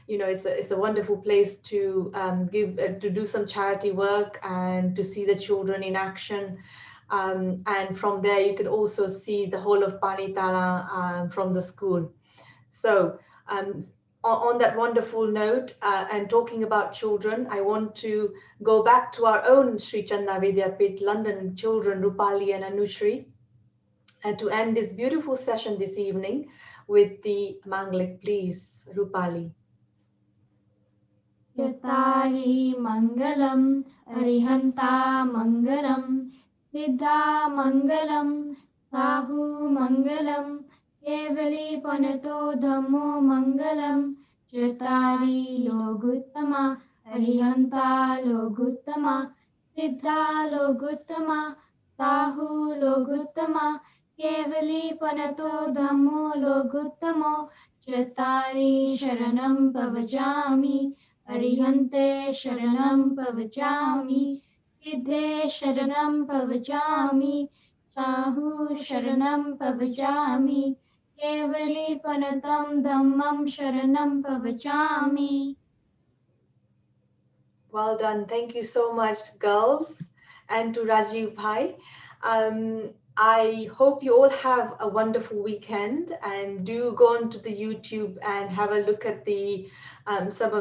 it's a wonderful place to to do some charity work and to see the children in action. And from there, you can also see the whole of Palitana from the school. So on that wonderful note, and talking about children, I want to go back to our own Sri Chanda Vidyapith London children, Rupali and Anushri, and to end this beautiful session this evening with the Manglik, please, Rupali. Yatari Mangalam, Arihanta Mangalam, Siddha Mangalam, Sahu Mangalam, Kevali Panato Dhammo Mangalam, Yatari Loguttama, Arihanta Loguttama, Siddha Loguttama, Sahu Loguttama, Kevali Panato Dhammo Loguttamo, Yatari Sharanam Pavajami, Arihante Sharanam Pavajami, Siddhe Sharanam Pavajami, Sahu Sharanam Pavajami, Kevali Panatam Dhammam Sharanam Pavajami. Well done. Thank you so much, girls, and to Rajeev Bhai. I hope you all have a wonderful weekend, and do go onto the YouTube and have a look at the some of